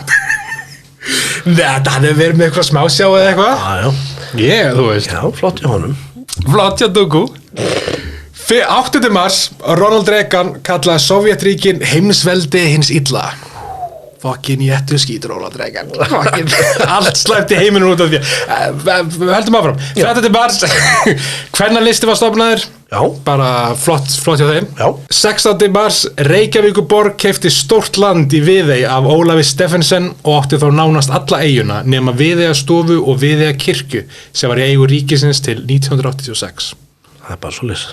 Nei, hann hefur verið með eitthvað smásjá eða eitthvað þú veist Já, flott í honum Flott hjá Dugu 8. mars Ronald Reagan kallaði Sovjetríkin heimsveldi hins illa Fokkin jéttu skítur Ronald Reagan allt slæmt í heiminum út af því við höldum áfram 13. mars kvennalisti var stofnaður bara flott hjá þeim 16. mars Reykjavíkurborg keypti stórt land í Viðey af Ólafi Stephensen og átti þá nánast alla eyjuna nema Viðeyjarstofu og Viðeyjarkirkju sem var í eigu ríkisins til 1986 Það er bara svoleiðis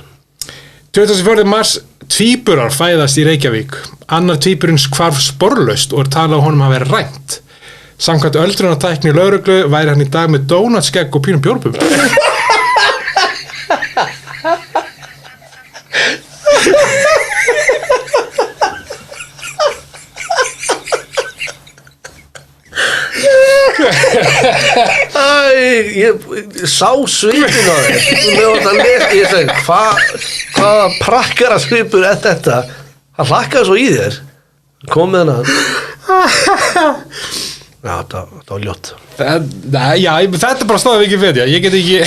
24. mars tvíburar fæðast í Reykjavík annar tvíburinn hvarf sporlaust og talað á honum að vera rænt samkvæmt öldrunartækni lögreglu væri hann í dag með dónatskegg og pínum bjórbum Ég sá svipin á þér ég segi hvaða prakkara svipur er þetta hann hlakkaði svo í þér kom með hana þetta var ljótt þetta er bara stóðið Wikipedia ég get ekki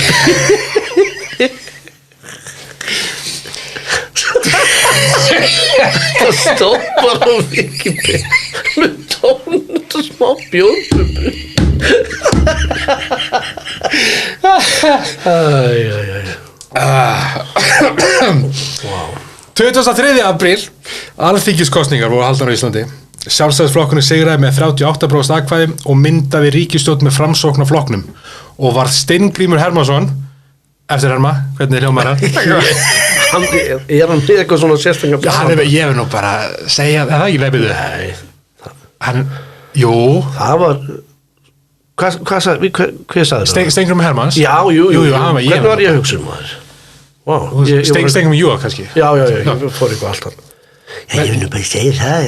það stóð bara á Wikipedia með tónut og smá bjórbubur 23. apríl alþingiskosningar voru haldnar á Íslandi Sjálfstæðisflokkurinn sigraði með 38% atkvæði og myndaði ríkisstjórn með Framsókn á flokknum og varð Steingrímur Hermannsson eftir Herma, hvernig hljómar hann? Er hann með eitthvað svona sérstaklega? Ég hef nú bara segja það ekki leipiðu jú það var hvað sagði það? Steingrímur Hermanns já, jú, hvernig var ég að hugsa maður? Steingrímur Júa kannski já, ég fór eitthvað alltaf ég vil nú bara segja það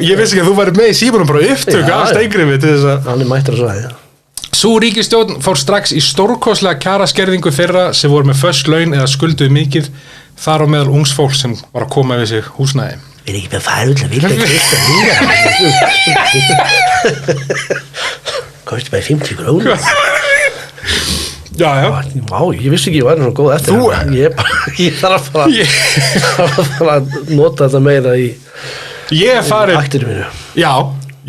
ég vissi ekki að þú væri með í símanum bara upptöku af Steingrími til þess að hann er mættur að svæði Sú ríkisstjórn fór strax í stórkostlega kjaraskerðingu þeirra sem voru með föst laun eða skulduðu mikið þar á meðal ungs fólk sem var að koma við sig húsnæði er ekki með færu til að vilja kristja kosti bara 50 krónur já ég vissi ekki að ég væri svo góð eftir ég þarf að fara að nota þetta meira í aktiru mínu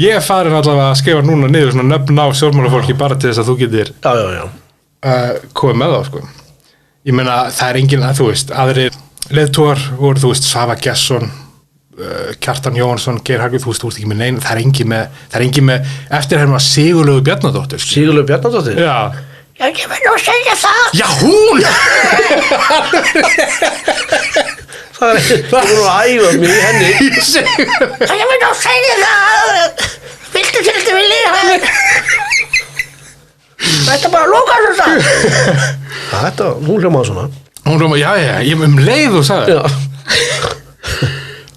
ég er farin allavega að skrifa núna niður svona nöfn á stjórnmálafólki bara til þess að þú getur komið með þá sko ég meina það er engin að þú veist aðrir leiðtogar voru þú veist Svavar Gestsson Kjartan Jóhannsson, Geir Haglund, þú veist ekki með neina það er engin með eftirherma Sigurlaugu Bjarnadóttir Sigurlaugu Bjarnadóttir? Já ég vil nú segja það já hún það er nú að æfa mig í henni ég vil nú segja það viltu til þetta vilja þetta bara lóka þetta hún hljómaði svona já ég leið og sagði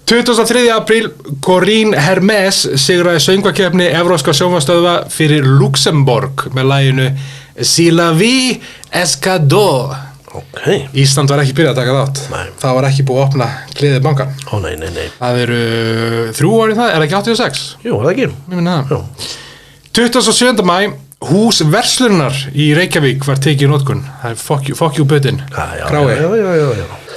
23. apríl Corinne Hermes sigraði söngvakeppni Evrópska sjónvarpsstöðva fyrir Luxemborg með laginu Si la vie escadó Ísland var ekki byrjað að taka þátt það var ekki búið að opna gleðið bankan nei það eru 3 ári það, er það ekki 86? Jú, það ekki 27. maí Hús Verslunar í Reykjavík var tekið í notkun það er fuck you putin grái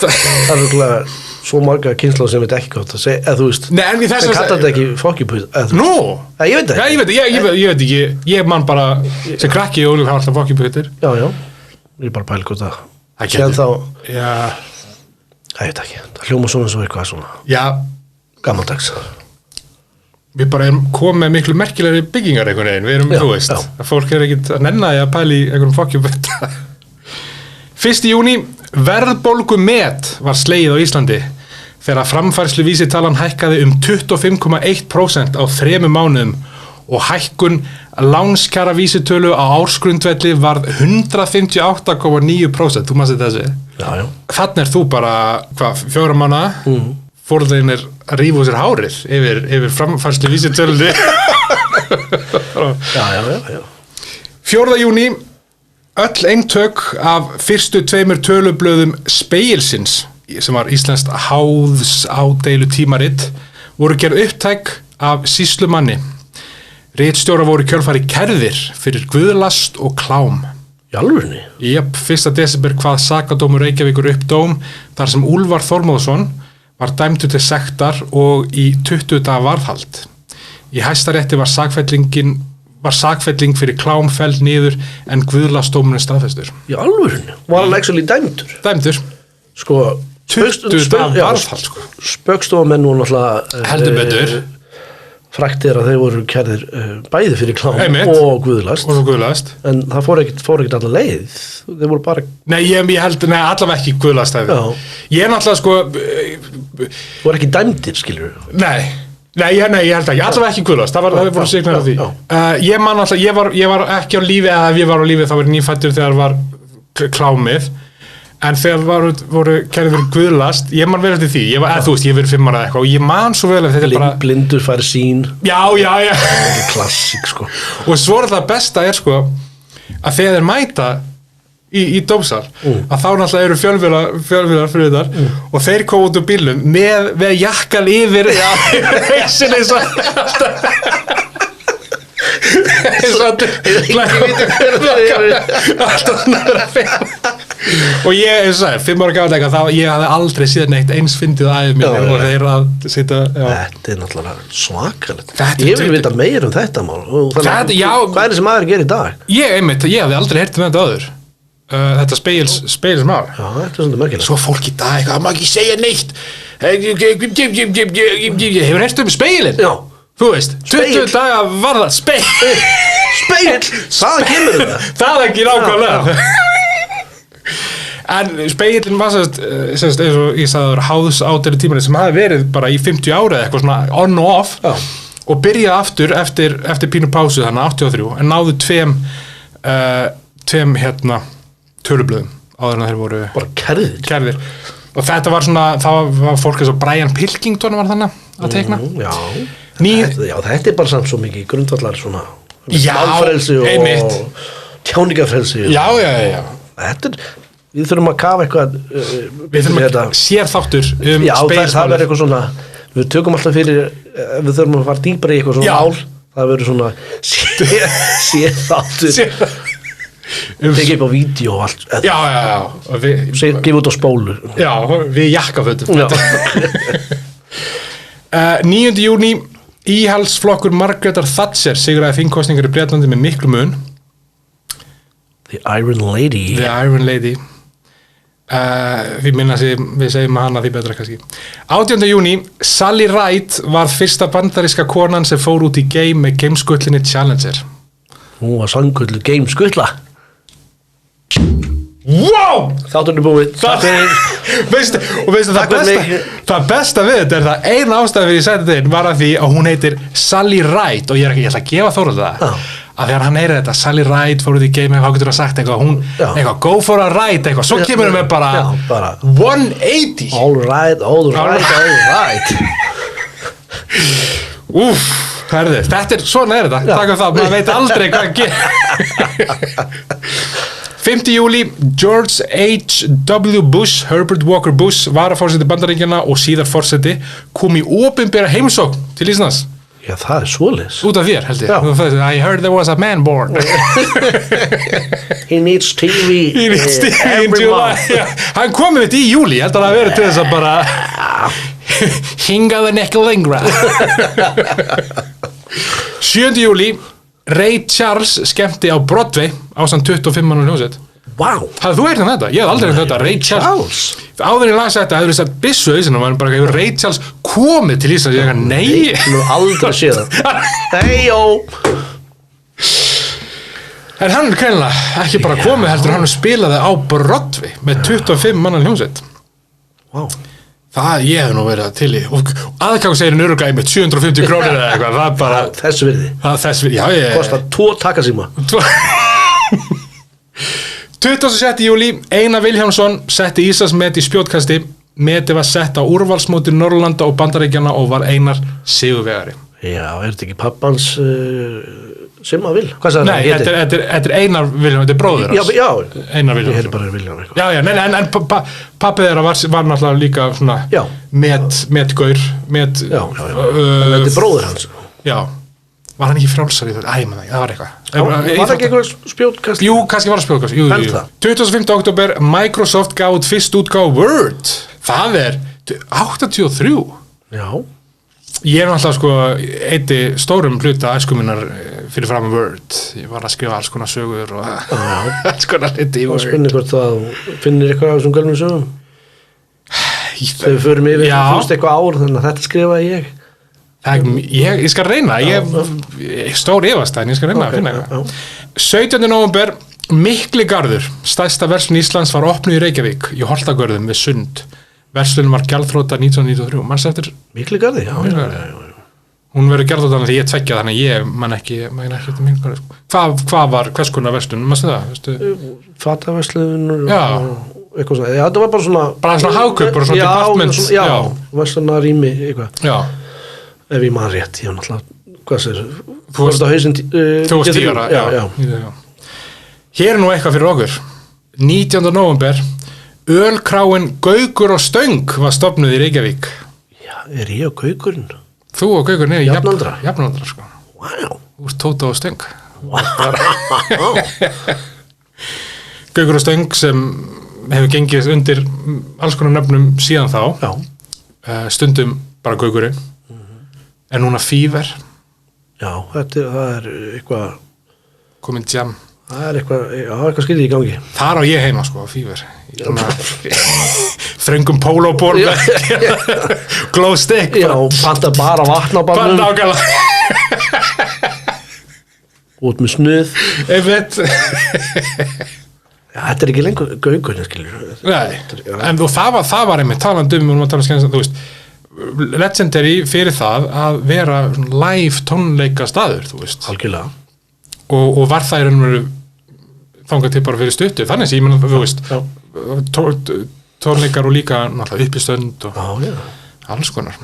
það er svo marga kynslóð sem veit ekki gott að segja eða þú veist það kallar þetta ekki fuck you putin ég veit ekki ég man bara sem krakki og hann alltaf fuck you putin já ég er bara pæl gott að séðan þá ég veit ekki það hljóma svona svo eitthvað svona já gammaldags við bara erum komið með miklu merkilegri byggingar einhvern veginn, við erum, þú veist að fólk ekkert að nenna því að pæla í einhverjum fokkjum 1. júní verðbólgumet var slegið á Íslandi þegar framfærsluvísitalan hækkaði 25,1% á 3 mánuðum og hækkun lánskjara vísitölu á ársgrundvelli varð 158,9%. Þú maður þessi? Já. Þannig þú bara, 4 mánuða, fórðinir að rífa úr sér hárið yfir framfærslu vísitölunni. Já. 4. júní, öll eintök af fyrstu 2 tölublöðum Spegilsins, sem var íslenskt háðsádeilu tímaritt, voru gerð upptæk af sýslumanni. Ritstjóra voru kjölfari kærðir fyrir guðlast og klám. Í alvörunni? Jep, 1. desember kvað sakadómur Reykjavíkur upp dóm þar sem Úlfar Þormóðsson var dæmdur til sektar og í 20 daga varðhald. Í Hæstarétti var sakfelling fyrir klám felld niður en guðlastdómurinn staðfestur. Í alvörunni? Var hann actually dæmdur? Dæmdur. Sko, 20 daga varðhald, sko. Spöggstofamenn voru náttúrulega heldur betur. Frækt að þeir voru kærðir bæði fyrir klám og guðlast. En það fór ekkert alla leið. Þeir voru bara... Nei, ég held, allavega ekki guðlast. Ég náttúrulega, sko... Voru ekki dæmdir, skilur þú? Nei, ég held ekki. Allavega ekki guðlast. Það voru signar af því. Ég man alltaf, ég var ekki á lífi, eða ef ég var á lífi, þá var ég nýfættur þegar var klámið. En þegar voru kærðir fyrir guðlast, ég man vel eftir því, ég verið 5 ára eitthvað og ég man svo vel eftir þetta bara... Blindur fær sín. Já. Það er klassík, sko. Og svo það besta sko, að þegar þeir mæta í dómsal, að þá náttúrulega eru fjölmiðlar fyrir þar og þeir koma út úr bílnum með jakkan yfir hausin eins og og ég, eins og sagði, 5 ára gamall eitthvað, ég hafði aldrei síðan neitt eins fyndið aðeins mér og þeir að sitja. Þetta er náttúrulega svakalegt. Ég vil vita meir þetta mál. Hvað er sem maður gerir í dag? Ég hafði aldrei heyrt þetta áður. Þetta spegilsmál. Já, þetta er svona merkilegt. Svo fólk í dag, það má ekki segja neitt. Hefur heyrt spegilinn? Já. Þú veist, 20 daga var það spegill, það kemur þetta. Það ekki nákvæmlega. En spegillin var eins og ég sagði það var háðsádeilu tímarinn sem hafi verið bara í 50 ára eitthvað svona on og off og byrjaði aftur eftir pínu pásu þannig 83 en náðu tveim tölublöðum áður en þeir voru bara kærðir og þetta var svona, það var fólk eins og Brian Pilkington var þannig að teikna. Þetta er bara samt svo mikið grundvallar svona málfrelsi og tjáningafrelsi. Já. Þetta er, við þurfum að kafa eitthvað við þurfum að sérþáttur spegilsmálið. Það verður eitthvað svona, við tökum alltaf fyrir við þurfum að fara dýpra í eitthvað svona mál, það verður svona sérþáttur tekið upp á vídeo og allt. Já. Gefa út á spólu. Já, við jakkafötum. 9. júní íhaldsflokkur Margaretar Thatcher sigraði þingkosningar í Bretlandi með miklu mun. The Iron Lady. Við minna við segjum hana því betra kannski. 18. júní Sally Ride var fyrsta bandaríska konan sem fór út í game með gameskutlinni Challenger. Hún var sannkölluð gameskutla. Wow! Þátturinn er búið. Veistu það besta við þetta er það eina ástæða fyrir ég seti þetta inn var að því að hún heitir Sally Ride og ég ætla að gefa Þórhald það að þegar hann heyrir þetta Sally Ride fór út í game þá getur að sagt eitthvað go for a ride eitthvað svo kemur hann með bara 180 all right Úff, þetta svona er þetta takk það, maður veit aldrei hvað að gera 5. júli, George H.W. Bush, Herbert Walker Bush, varaforseti Bandaríkjanna og síðar forseti, kom í opinbera heimsókn til Íslands. Já, það er svoleiðis. Út af þér, held ég. I heard there was a man born. He needs TV. In July. Hann kom með þetta í júli, held að það verið til þess að bara hingaði ekki lengra. 7. júli, Ray Charles skemmti á Broadway ásamt 25 manna hljómsveit. Hafðu þú heyrt þetta? Ég hef aldrei heyrt þetta. Ray Charles. Áður ég las þetta, hefur þess að byssu auðvitað og maður bara hefur Ray Charles komið til Íslands. Ég hef nei. Þú hefur aldrei séð það. Hejó. En hann er greinilega ekki bara komið heldur, hann spilaði á Broadway með 25 manna hljómsveit. Það ég hef nú verið til í og aðgangseyrin örugglega með 750 krónur eða eitthvað, það er bara þess virði. Þess virði, já kostar 2 takasíma. 27. júlí, Einar Vilhjálmsson setti Íslandsmet í spjótkasti. Metið var sett á úrvalsmóti Norðurlanda og Bandaríkjanna og var Einar sigurvegari. Já, er þetta ekki pappans Simma Vil? Hvað sagði það? Nei, þetta er Einar Vilhjálm, þetta er bróðir hans. Já, Einar Vilhjálm. Ég hefði bara Vilhjálm eitthvað. Já, en pappið þeirra var náttúrulega líka svona metgaur, Já, þetta er bróðir hans. Já, var hann ekki frálsar í þetta? Æ, það var eitthvað. Var það ekki eitthvað spjótkast? Jú, kannski var það spjótkast. Jú. 25. október, Microsoft gáði fyrst útgáfu Word. Það er 83. Já. Ég er náttúrulega sko eiti stórum hluta æskuminnar fyrir fram Word. Ég var að skrifa alls konar sögur og alls konar hluti í Word. Og spennir hvort það finnir eitthvað af þessum gömlum sögum. Þegar við förum yfir, fyrst eitthvað ár, þannig að þetta skrifaði ég. Ég skal reyna, stór efast en ég skal reyna að finna eitthvað. 17. nóvember, Mikligarður, stærsta verslun Íslands var opnuð í Reykjavík, í Holtagörðum við Sund. Verslun var gjaldþrota 1993. Manstu eftir? Mikligarði, já. Hún verður gjaldþrota þannig að ég tveggja þannig að ég man ekki eftir Mikligarði. Hvað var hvers konar verslun? Manstu það? Fataverslun og eitthvað svona. Já, þetta var bara svona... Bara svona hagkaup, bara svona departments. Já, versluna rými, eitthvað. Já. Ef ég man rétt, ég var náttúrulega, hvað sér? Þú varst 10 ára, já. Hér er nú eitthvað fyrir okkur. 19. nóvember, ölkráin Gaukur og Stöng var stofnuð í Reykjavík. Já, er ég og Gaukurinn? Þú og Gaukurinn er jafnaldra, sko. Wow. Úr Tóta og Stöng. Gaukur og Stöng sem hefur gengið undir alls konar nöfnum síðan þá. Já. Stundum bara Gaukurinn. En núna Fever. Já, það er eitthvað... Komin jam. Það er eitthvað skilið í gangi. Þar á ég heima, sko, Fever. Þröngum pólóból með glow stick. Já, panta bara vatn á barnum. Panta ágæla. Út með snuð. Einmitt. Já, þetta er ekki lengur Gaukur, skilur. Nei, en það var einmitt talandi um skemmst, þú veist, legendary fyrir það að vera live tónleika staður, þú veist. Algjörlega. Og var það í raun og veru þangað til bara fyrir stuttu, þannig að ég menn, þú veist, tónleikar og líka náttúrulega uppistönd og alls konar.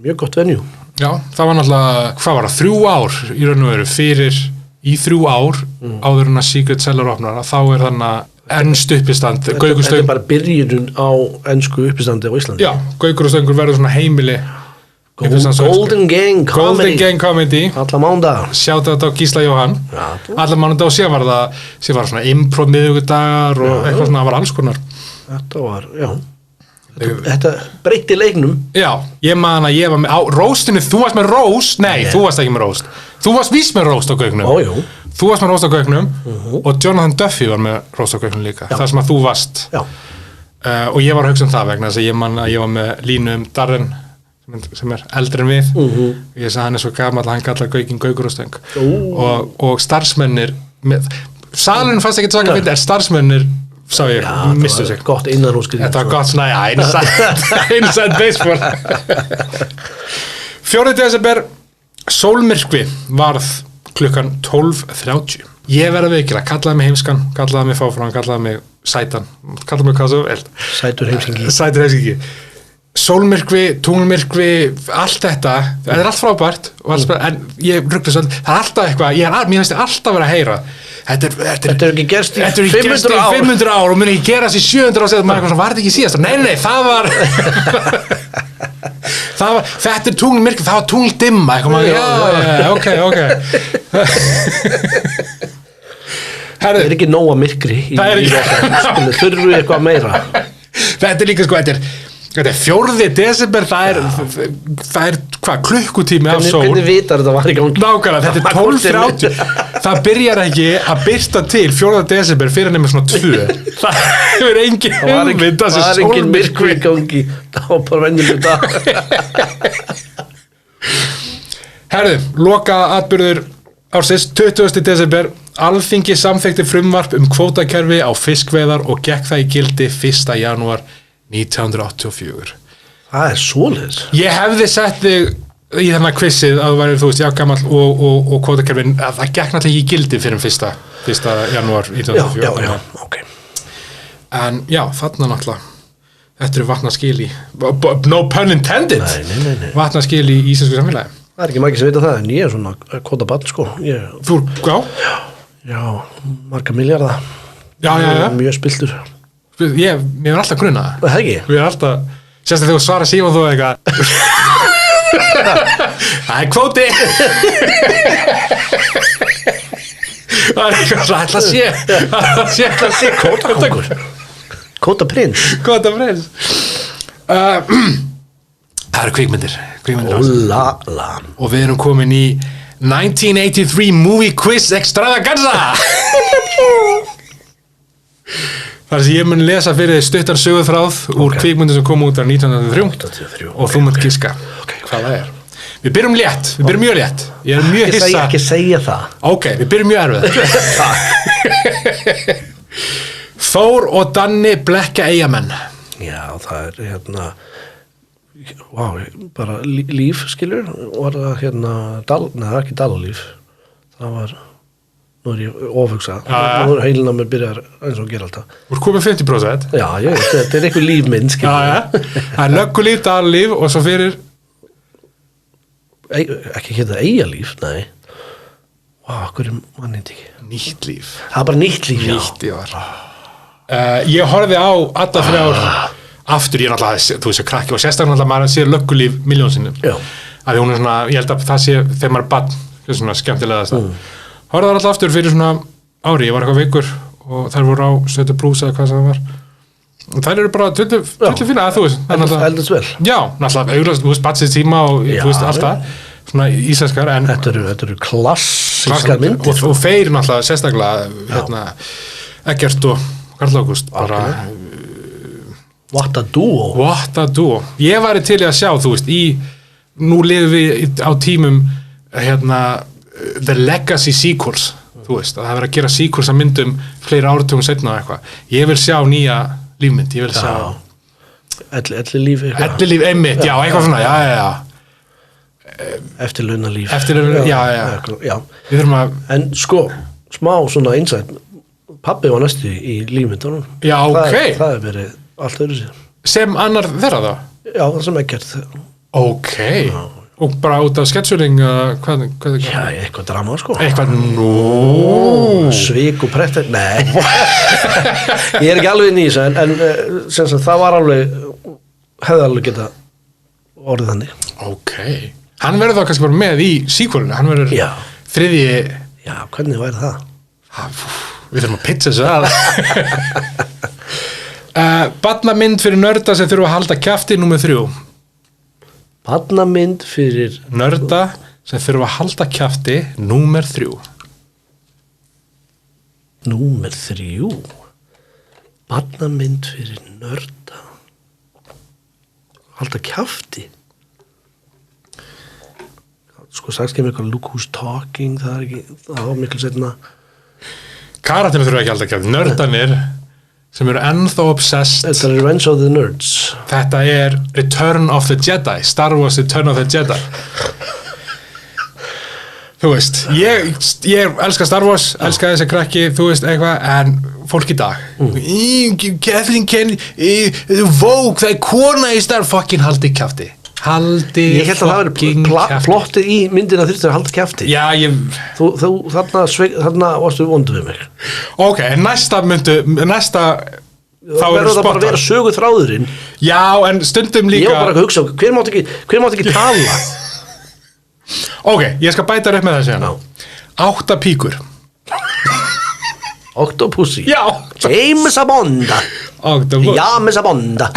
Mjög gott venue. Já, það var náttúrulega, hvað var það, 3 ár í raun og veru fyrir, í 3 ár áður en að Secret Cellar opnar, þá er þannig að ennst uppistand. Þetta er bara byrjunum á ennsku uppistandi á Íslandi. Já, Gaukur og Stöngur verður svona heimili Golden Gang Comedy alla mánda. Sjátt þetta á Gísla Jóhann alla mánda og síðan var svona improv miðvikudagar og eitthvað svona, það var alls konar. Þetta breytti leiknum. Já, ég man að ég var með á róstinu, þú varst með róst, þú varst ekki með róst, þú varst víst með róst á Gauknum. Þú varst með róst á Gauknum og Jonathan Duffy var með róst á Gauknum líka, þar sem að þú varst. Og ég var að hugsa um það vegna þess að ég man að ég var með línu Darren sem er eldri en við. Ég sagði hann er svo gamall að hann kallar Gaukinn Gaukur og Stöng. Og starfsmennir salurinn fannst ekki að finna, starfsmennir sá ég, mistu sig. Gott innanhúsgrið. Þetta var gott svona, inside baseball. 4. desember, sólmyrkvi varð klukkan 12:30. Ég verði að veikila, kallaði mig heimskan, kallaði mig fáfrán, kallaði mig sætan, kallaði mig hvað svo vel. Sætur heimsingi. Sætur heimsingi. Sólmyrkvi, tunglmyrkvi, allt þetta er allt frábært, en ég ruggla svo, það er alltaf eitthvað, mér finnst alltaf verið að heyra. Þetta er ekki gerst í 500 ár og muni ekki gerast í 700 ár og maður eitthvað svona, var þetta ekki síðast? Nei, það var þetta er tunglmyrkvi, það var tungldimma eitthvað, ok Það er ekki nóga myrkri í okkar, þurfum við eitthvað meira. Þetta er líka sko, Þetta er 4. desember, það er hvað, klukkutími af sól. Hvernig vitar þetta var í gangi? Nákvæmlega, þetta er 12:30. Það byrjar ekki að birta til 4. desember fyrir nema svona 2. Það hefur engin hugmynd að það er engin myrkvi í gangi. Það var bara venjuleg dag. Herðu, loka atburður ársins 20. desember. Alþingi samþykkti frumvarp kvótakerfi á fiskveiðar og gekk það í gildi 1. janúar 1984. Það er svoleiðis. Ég hefði sett þig í þennan quizið að þú væri, þú veist, já, gamall og kvótakerfin, að það gekk náttúrulega ekki í gildi fyrir 1. janúar 1984. Já, ok. En já, þarna náttúrulega, þetta eru vatnaskil í, no pun intended, Nei. vatnaskil í íslensku samfélagi. Það er ekki margir sem vita það, en ég er svona kvótaball, sko. Þú, Já, marga milljarða. Já. Mjög spiltur. Mér er alltaf grunað. Það ekki? Mér er alltaf, sérstaklega þegar þú svarar síma þú eitthvað. Það er kvóti. Það er eitthvað að ætla að sé. Kvótakongur. Kvótaprins. Það eru kvikmyndir. Lala. Og við erum komin í 1983 Movie Quiz Extravaganza. Þar sem ég mun lesa fyrir þig stuttan söguþráð úr kvikmyndu sem kom út af 1983 og þú munt giska hvað það er. Við byrjum létt, við byrjum mjög létt. Ég er mjög hissa. Ég ekki segja það. Ok, við byrjum mjög erfið. Þór og Danni blekja Eyjamenn. Já, það er bara líf, skilur, var það neða, ekki Dalalíf. Það var, nú er ég ofugsað, nú er heilin á mér byrjar eins og gera alltaf. Þú er komið 50%. Já, þetta er eitthvað lífmynd, skilur. Já. Það er löggulíf, Dalalíf og svo fyrir... Ekki hérna Eyjalíf, nei. Hverju mann ekki? Nýtt líf. Það er bara nýtt líf, já. Nýtt líf var. Ég horfði á alla 3 ár aftur, ég er náttúrulega, þú veist, að krakki og sérstaklega náttúrulega maður sér löggulíf miljónsinnum. Já. Að því hún er svona, ég held að það sé þegar maður er barn, það er svona skemmtilegast. Horfði það alltaf aftur fyrir svona ári, ég var eitthvað veikur og þær voru á Stötu Plus eða hvað sem það var. Og þær eru bara tullu fína, að þú veist. Eldast vel. Já, náttúrulega, auðvitað, þú veist, batsið tíma og þú veist, alltaf, svona íslenskar, en... Þetta eru klassískar myndir. Og þeir náttúrulega, sérstaklega, Eggert og Karl Ágúst, bara... What a duo. Ég væri til í að sjá, þú veist, nú lifum við á tímum, the legacy sequels, þú veist, að það verður að gera sequels að myndum fleiri áratugum seinna og eitthvað. Ég vil sjá nýja lífmynd, ég vil sjá... Ellilíf eitthvað. Ellilíf, einmitt, já, eitthvað svona, já. Eftirlaunalíf. Já. Við þurfum að... En sko, smá svona insight, pabbi var næstu í lífmyndunum. Já, ok. Það er verið allt öðru sér. Sem annar þeirra þá? Já, það sem Eggert. Ok. Og bara út af sketsuring, hvað? Já, eitthvað drama, sko. Eitthvað, Svik og prettir, nei. Ég er ekki alveg inn í þessu, en sem sagt, það var alveg, hefði alveg geta orðið þannig. Ok. Hann verður þá kannski bara með í sequelinu, hann verður þriðji... Já, hvernig væri það? Við þurfum að pitcha þessu að... Barnamynd fyrir nörda sem þurfa að halda kjafti númer 3. Barnamynd fyrir nörda sem þurfa að halda kjafti númer 3. Númer 3. Barnamynd fyrir nörda halda kjafti. Sko, sagst ekki með eitthvað Look Who's Talking, það er ekki, það var miklu setna. Karatinu þurfa ekki að halda kjafti, nördanir sem eru ennþá obsessed. Þetta er Revenge of the Nerds. Þetta er Return of the Jedi, Star Wars Return of the Jedi. Þú veist, ég elska Star Wars, elska þessi krakki, þú veist, eitthvað, en fólk í dag. Kathleen Kennedy, Vogue, það er kona í Star Wars, fucking haldi kjafti. Ég held að það verið plottið í myndina þurfti að halda kjafti. Já, þú þarna varstu vondu við mig. Ok, næsta þá verður það bara að vera sögu þráðurinn. Já, en stundum líka... Ég var bara að hugsa, hver mátt ekki tala? Ok, ég skal bæta upp með þessu hérna. 8 píkur. Octopussy. Já. James Abonda. James Abonda.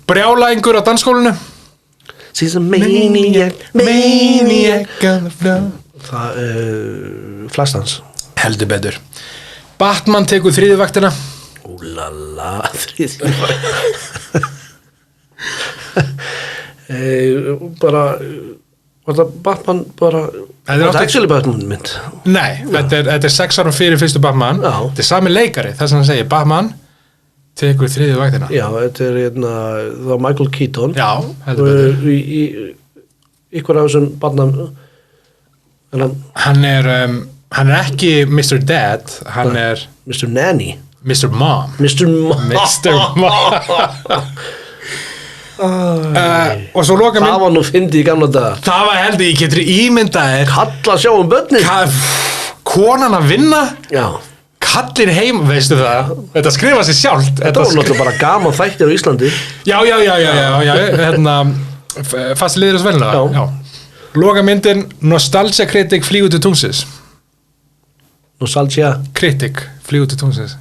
Brjálæðingur á dansskólinu. She's a maniac on the floor. Það Flashdance. Heldur betur. Batman tekur 3. vaktina. Úlala, 3. Bara var það Batman bara var það actually Batman mynd? Nei, þetta er 6 árum fyrir fyrstu Batman. Þetta er sami leikari, þess að hann segir Batman tekur 3. vaktina. Já, þetta er það Michael Keaton. Já, heldur betur. Í ykkur af þessum Batman hann er ekki Mr. Dad, hann er Mr. Nanny. Mr. Mom. Mr. Mom. Og svo loka það var nú fyndið í gamla daga. Það var heldur, ég getur ímyndaðir kalla sjá börnin konan að vinna. Já. Kallin heim, veistu það, þetta skrifa sér sjálft. Þetta var náttúrulega bara gaman þættir á Íslandi. Já, fast liður þess velna. Já. Loka myndin, Nostalgia Critic flýgur til tungsins. Nostalgia Critic flýgur til tungsins.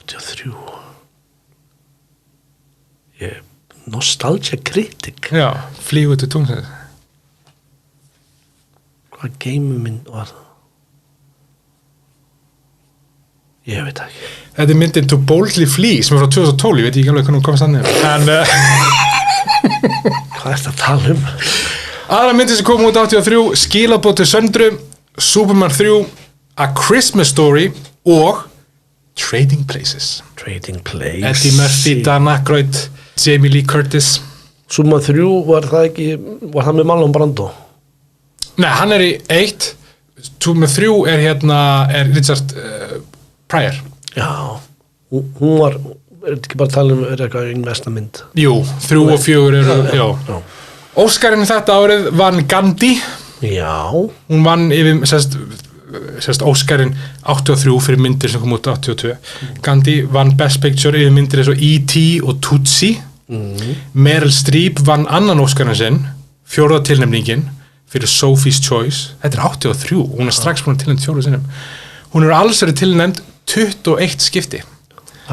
83. Nostalgia Critic. Já, flýgur til tungsins. Hvað geimumynd var það? Ég veit ekki. Þetta er myndin To Boldly Flee sem er frá 2012, ég veit ekki alveg hvernig hún komast þannig. Hvað er þetta að tala um? Aðra myndin sem kom út 83, Skilaboð til Söndru, Superman 3, A Christmas Story og Trading Places. Eddie Murphy, Dan Aykroyd, Jamie Lee Curtis. Superman 3 var það með Marlon Brando? Nei, hann er í 1. Superman 3 er Richard Pryor. Já, hún var ekki bara að tala um eitthvað investament. Jú, 3 og 4 eru, já. Óskarinn þetta árið vann Gandhi. Já. Hún vann yfir, sérst Óskarinn 83 fyrir myndir sem kom út 82. Gandhi vann Best Picture yfir myndir eins og E.T. og Tootsie. Meryl Streep vann annan Óskarinn sinn, 4. tilnefningin fyrir Sophie's Choice. Þetta er 83, hún er strax búin tilnefnd 4 sinnum. Hún er alls verið tilnefnd 21 skipti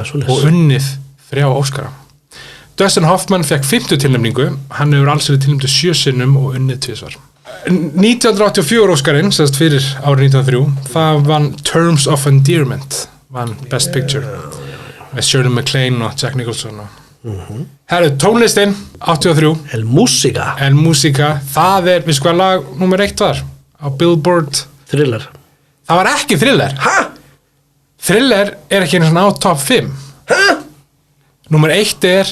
og unnið 3 Óskara. Dustin Hoffman fekk 50 tilnefningu, hann hefur alls verið tilnefndu 7 sinnum og unnið 2 svar. 1984 Óskarinn, sérst fyrir árið 1903, það vann Terms of Endearment, vann Best Picture með Shirley MacLaine og Jack Nicholson. Herru, tónlistin 83 El Música, það er, við sko að lag nummer 1 var á Billboard. Thriller. Það var ekki Thriller. Hæ? Thriller er ekki einu svona á top 5. Hæ? Nummer 1 er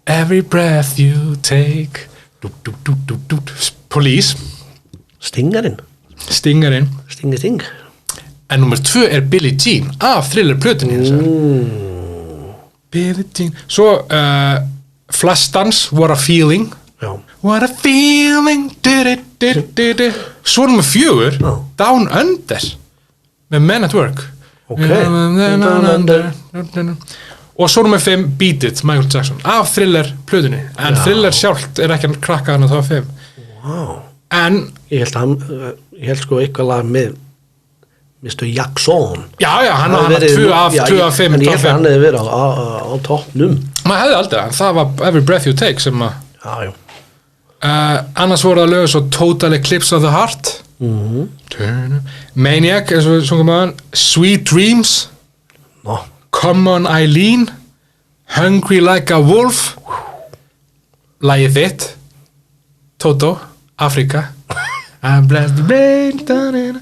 Every Breath You Take. Police. Sting. Sting. En nummer 2 er Billie Jean af Thriller plötunni. Billie Jean. Svo Flashdance, What a Feeling. Já. What a Feeling. Svo nummer 4 Down Under með Men at Work. Og svo nummer 5 Beat It, Michael Jackson af Thriller plötunni. En Thriller sjálft er ekki að krakka hann að það 5. Wow. En ég held sko eitthvað lag með Mr. Jackson. Já, hann var 2 af 5. En ég held að hann hefði verið á toppnum. Maður hefði aldrei, það var Every Breath You Take sem að Já. annars voru það lögur svo Total Eclipse of the Heart. Maniac, eins og við sungum aðan, Sweet Dreams, Come on Eileen, Hungry Like a Wolf, lagið þitt, Toto, Afrika, I'm blessed to rain down in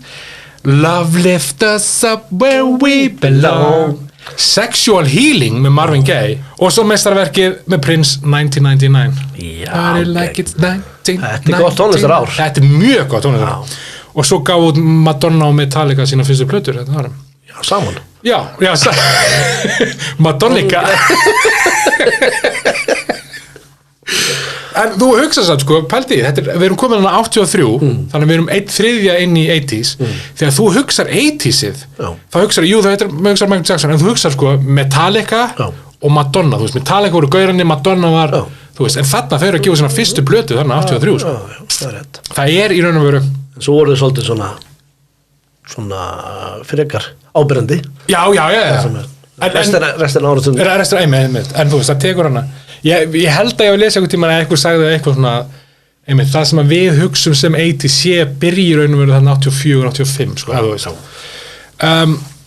Love lift us up where we belong, Sexual Healing með Marvin Gaye og svo meistarverkið með Prince 1999. Já, like it's 1999. Þetta er gott tónlistar ár. Þetta er mjög gott tónlistar ár. Og svo gaf út Madonna og Metallica sína fyrstu plötur þetta árum. Já, saman. Já, Madonnica. En þú hugsa samt sko, pældi, við erum komin á 83, þannig við erum 1/3 inn í 80s. Þegar þú hugsar 80sið, þá hugsar, hugsar Michael Jackson, en þú hugsar sko Metallica og Madonna, þú veist, Metallica voru gaurarnir, Madonna var, þú veist, en þarna þau eru að gefa sína fyrstu plötu þarna 83 sko. Já, það er rétt. Það er í raun og veru. Svo voru þau svolítið svona frekar ábyrjandi. Já. restin áratun einmitt, en þú veist, það tekur hana ég held að ég hef lesið einhvern tímann að eitthvað sagði eitthvað svona einmitt, það sem að við hugsum sem 80 sé byrjir raunum verið þannig 84, 85 sko, þú veist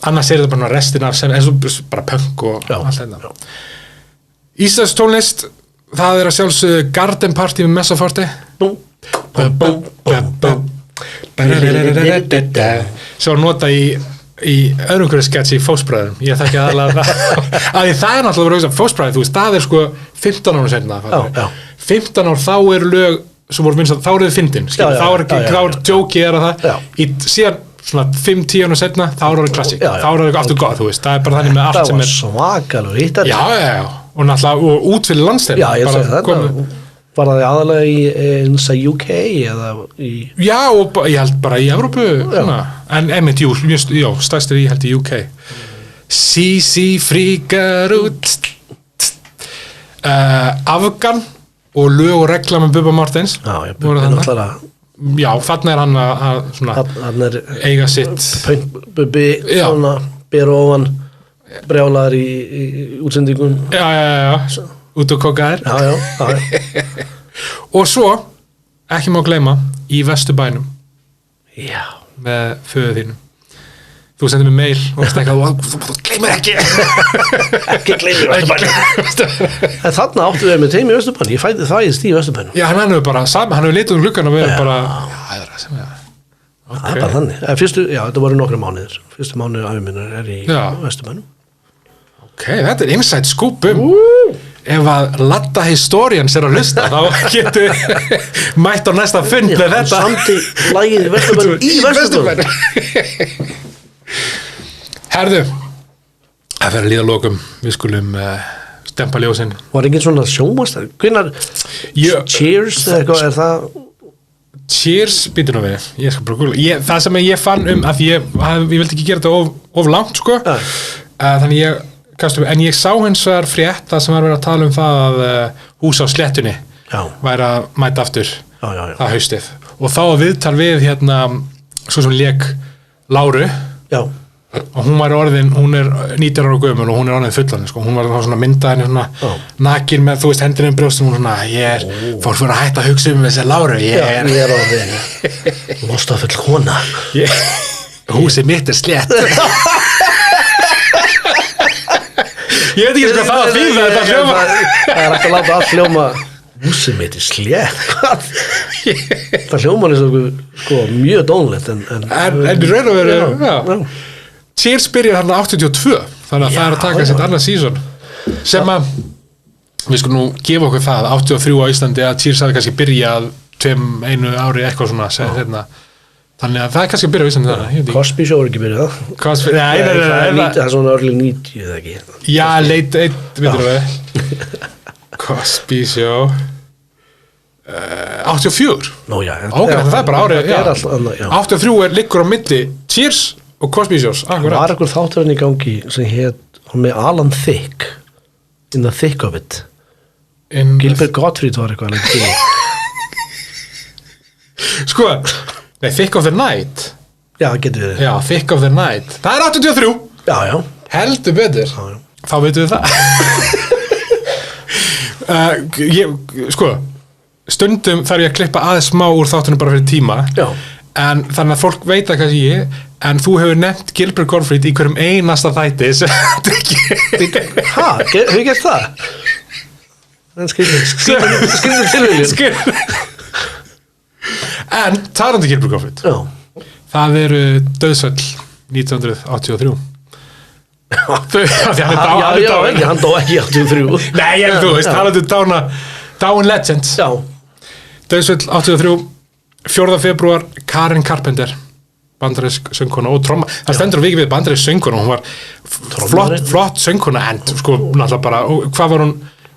annars er þetta bara restin af sem eins og bara punk og allt þetta Íslands tónlist það að sjálfsögðu Garden Party með Messaforti svo nota í öðrum hverju sketch í Fósbræðum ég þekki aðalega að því það er náttúrulega Fósbræði, þú veist, það er sko 15 ára senna 15 ár þá eru lög sem voru minnst að þá eru þið fyndin þá er djóki er að það síðan svona 5-10 ára setna þá eru það klassík, þá eru það aftur gott, þú veist það er bara þannig með allt sem er svakalur hittar já, og náttúrulega út fyrir landstæðin já, ég segi þetta var það aðalega í UK eða í já, og ég held bara í Evrópu en einmitt, stærstir ég held í UK CC fríkar út Afgan og lög og regla með Bubba Mortens já, þarna er hann að svona eiga sitt Bubbi svona ber ofan brjálaður í útsendingun já út og kokaðir já. Og svo ekki má gleyma í Vesturbænum já með föðu þínum þú sendir mér mail og þú gleymir ekki gleymir Vesturbænum en þarna áttu við með teimi í Vesturbænum ég fætti það í stíð í Vesturbænum já, hann hefur bara saman, hann hefur litið gluggan og við erum bara það er bara þannig þetta voru nokkra mánuðir fyrstu mánuðir æfiminnar er í Vesturbænum þetta er inside scoop ef að Latta Historians er að hlusta þá getur mætt á næsta fund með þetta samti lagið í Vesturbænum herðu það fer að líða lokum við skulum stempa ljósin var enginn svona sjónvastar hvenær Cheers eða eitthvað er það Cheers býtur nú við ég skal bara googla það sem ég fann að ég vildi ekki gera þetta of langt sko þannig ég en ég sá hins vegar frétt það sem var verið að tala um það að hús á sléttunni væri að mæta aftur það haustið og þá viðtal við hérna svo sem lék Láru og hún er 19 ára gömul og hún er orðin fullan sko. hún var svona myndað henni svona nakin með þú veist hendurinn um brjóstum og svona fólk fyrir að hætta að hugsa um þessi Láru ég er orðin lostafull kona húsið mitt er slétt ég veit ekki sko það að þýða þetta hljóma það er ekki að láta allt hljóma húsið mitt er slétt það hljóma er sko mjög dónlegt en í raun og veru Cheers byrjar hann 82 þannig að það er að taka sitt annað season sem að við skulum nú gefa okkur það 83 á Íslandi að Cheers hafi kannski byrjað 1 ári eitthvað svona þannig að það er kannski að byrja á Íslandi þannig Cosby Show er ekki byrjað það er svona early 90 eða ekki já, late 1 veitur við Cosby Show 84 það er bara árið 83 liggur á milli Cheers og Cosby Shows var eitthvað þátturinn í gangi sem hétt með Alan Thicke In the Thick of It Gilbert Gottfried var eitthvað sko Thick of the Night já, getur við Thick of the Night það er 83 já. heldur betur þá veitum við það sko stundum þarf ég að klippa aðeins smá úr þáttunum bara fyrir tíma en þannig að fólk veit að hvað ég en þú hefur nefnt Gilbert Gottfried í hverjum einasta þætti hefur ég gert það? skrifum tilvíðin en talandi Gilbert Gottfried það eru dauðsföll 1983 hann dó ekki 83 nei, en þú veist, talandi Down Legends dauðsföll 83 4. febrúar Karen Carpenter bandarísk söngkona og tromma það stendur á viki við bandarísk söngkona hún var flott söngkona en sko náttúrulega bara og hvað var hún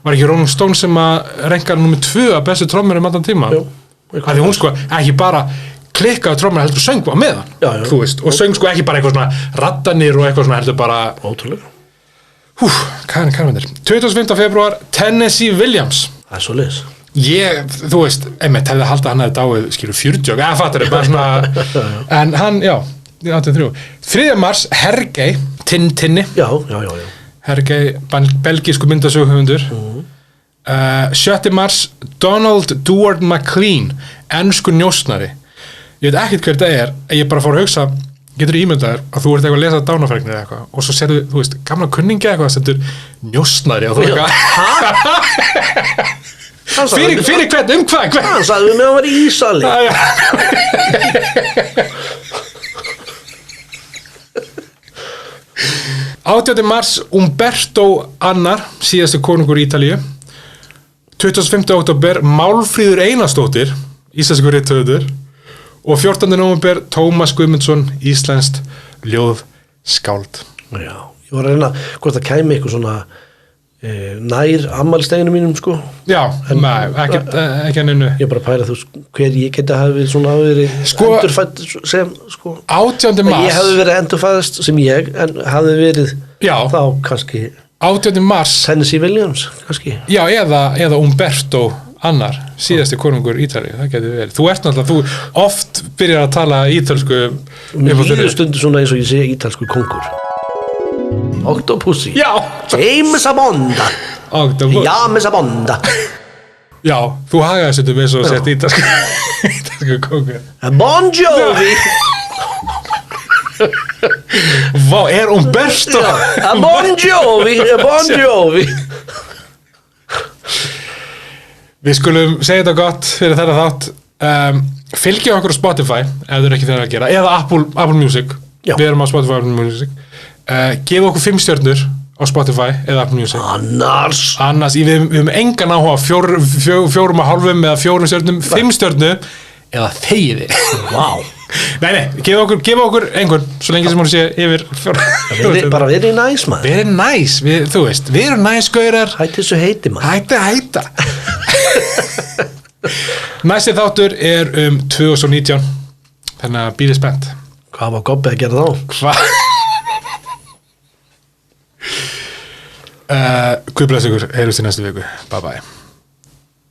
var ekki Rolling Stone sem að renka nummer 2 að bestu trommur allan tíma því hún sko ekki bara klikkaði trommur heldur söng á meðan þú veist og söng sko ekki bara eitthvað svona raddanir og eitthvað svona heldur bara ótrúlega Karen Carpenter 25. febrúar Tennessee Williams það er svo leis þú veist, einmitt hefði haldið að hann hefði dáið skilur 40, fattar þið bara svona en hann, 83 3. mars, Hergey Tinni Já. Hergei, belgísku myndasöguhöfundur 7. mars Donald Duard McLean ensku njósnari. Ég veit ekkert hver þetta ég bara fór að hugsa, getur ímyndaður að þú ert eitthvað að lesa dánafræknir eða eitthvað og svo serðu, þú veist, gamla kunningi eitthvað stendur njósnari og þú eitthvað fyrir hvern, hvað? Hann sagði við mig að hann var í Ísali. 18. mars Umberto Annar, síðasti konungur Ítalíu. 25. október Málfríður Einarsdóttir, íslenskur rithöfundur. Og 14. nóvember Tómas Guðmundsson, íslenskt ljóðskáld. Já, ég var að reyna hvort það kæmi eitthvað svona nær ammælsteginu mínum sko. Já, ekki að nynnu. Ég bara pæla hver ég geti hafi verið svona endurfætt sem sko. 18. mars. Ég hefði verið endurfæðast sem ég en hefði verið þá kannski 18. mars. Tennessee Williams kannski. Já, eða Umberto Annar, síðasti konungur Ítalíu, það getur verið. Þú ert náttúrulega, þú oft byrjar að tala ítölsku. Mér líður stundu svona eins og ég sé ítölsku kongur. Octopussy. Já. James Abonda. James Abonda. Já, þú hagaði stundu með svo að setja ítölsku kongur. Bon Jovi. Vá, Umberto. Bon Jovi. Við skulum segja þetta gott fyrir þetta þátt. Fylgjum okkur á Spotify ef þau eru ekki þeirra að gera, eða Apple Music. Já. Við erum á Spotify og Apple Music. Gefa okkur 5 stjörnur á Spotify eða Apple Music. Annars við höfum engan áhuga 4,5 eða 4 stjörnum, 5 stjörnu eða þegiði. Wow. Nei, gefa okkur einhvern svo lengi sem hún sé yfir 4. Bara verið næs maður. Verið næs, þú veist, við erum næs gaurar. Hætti þessu heiti maður. Hætta. Næsti þáttur 2019, þannig að bíðið spennt. Hvað var Gobbi að gera þá? Hvað? Guð bless ykkur, heyrjumst í næstu viku. Bye bye.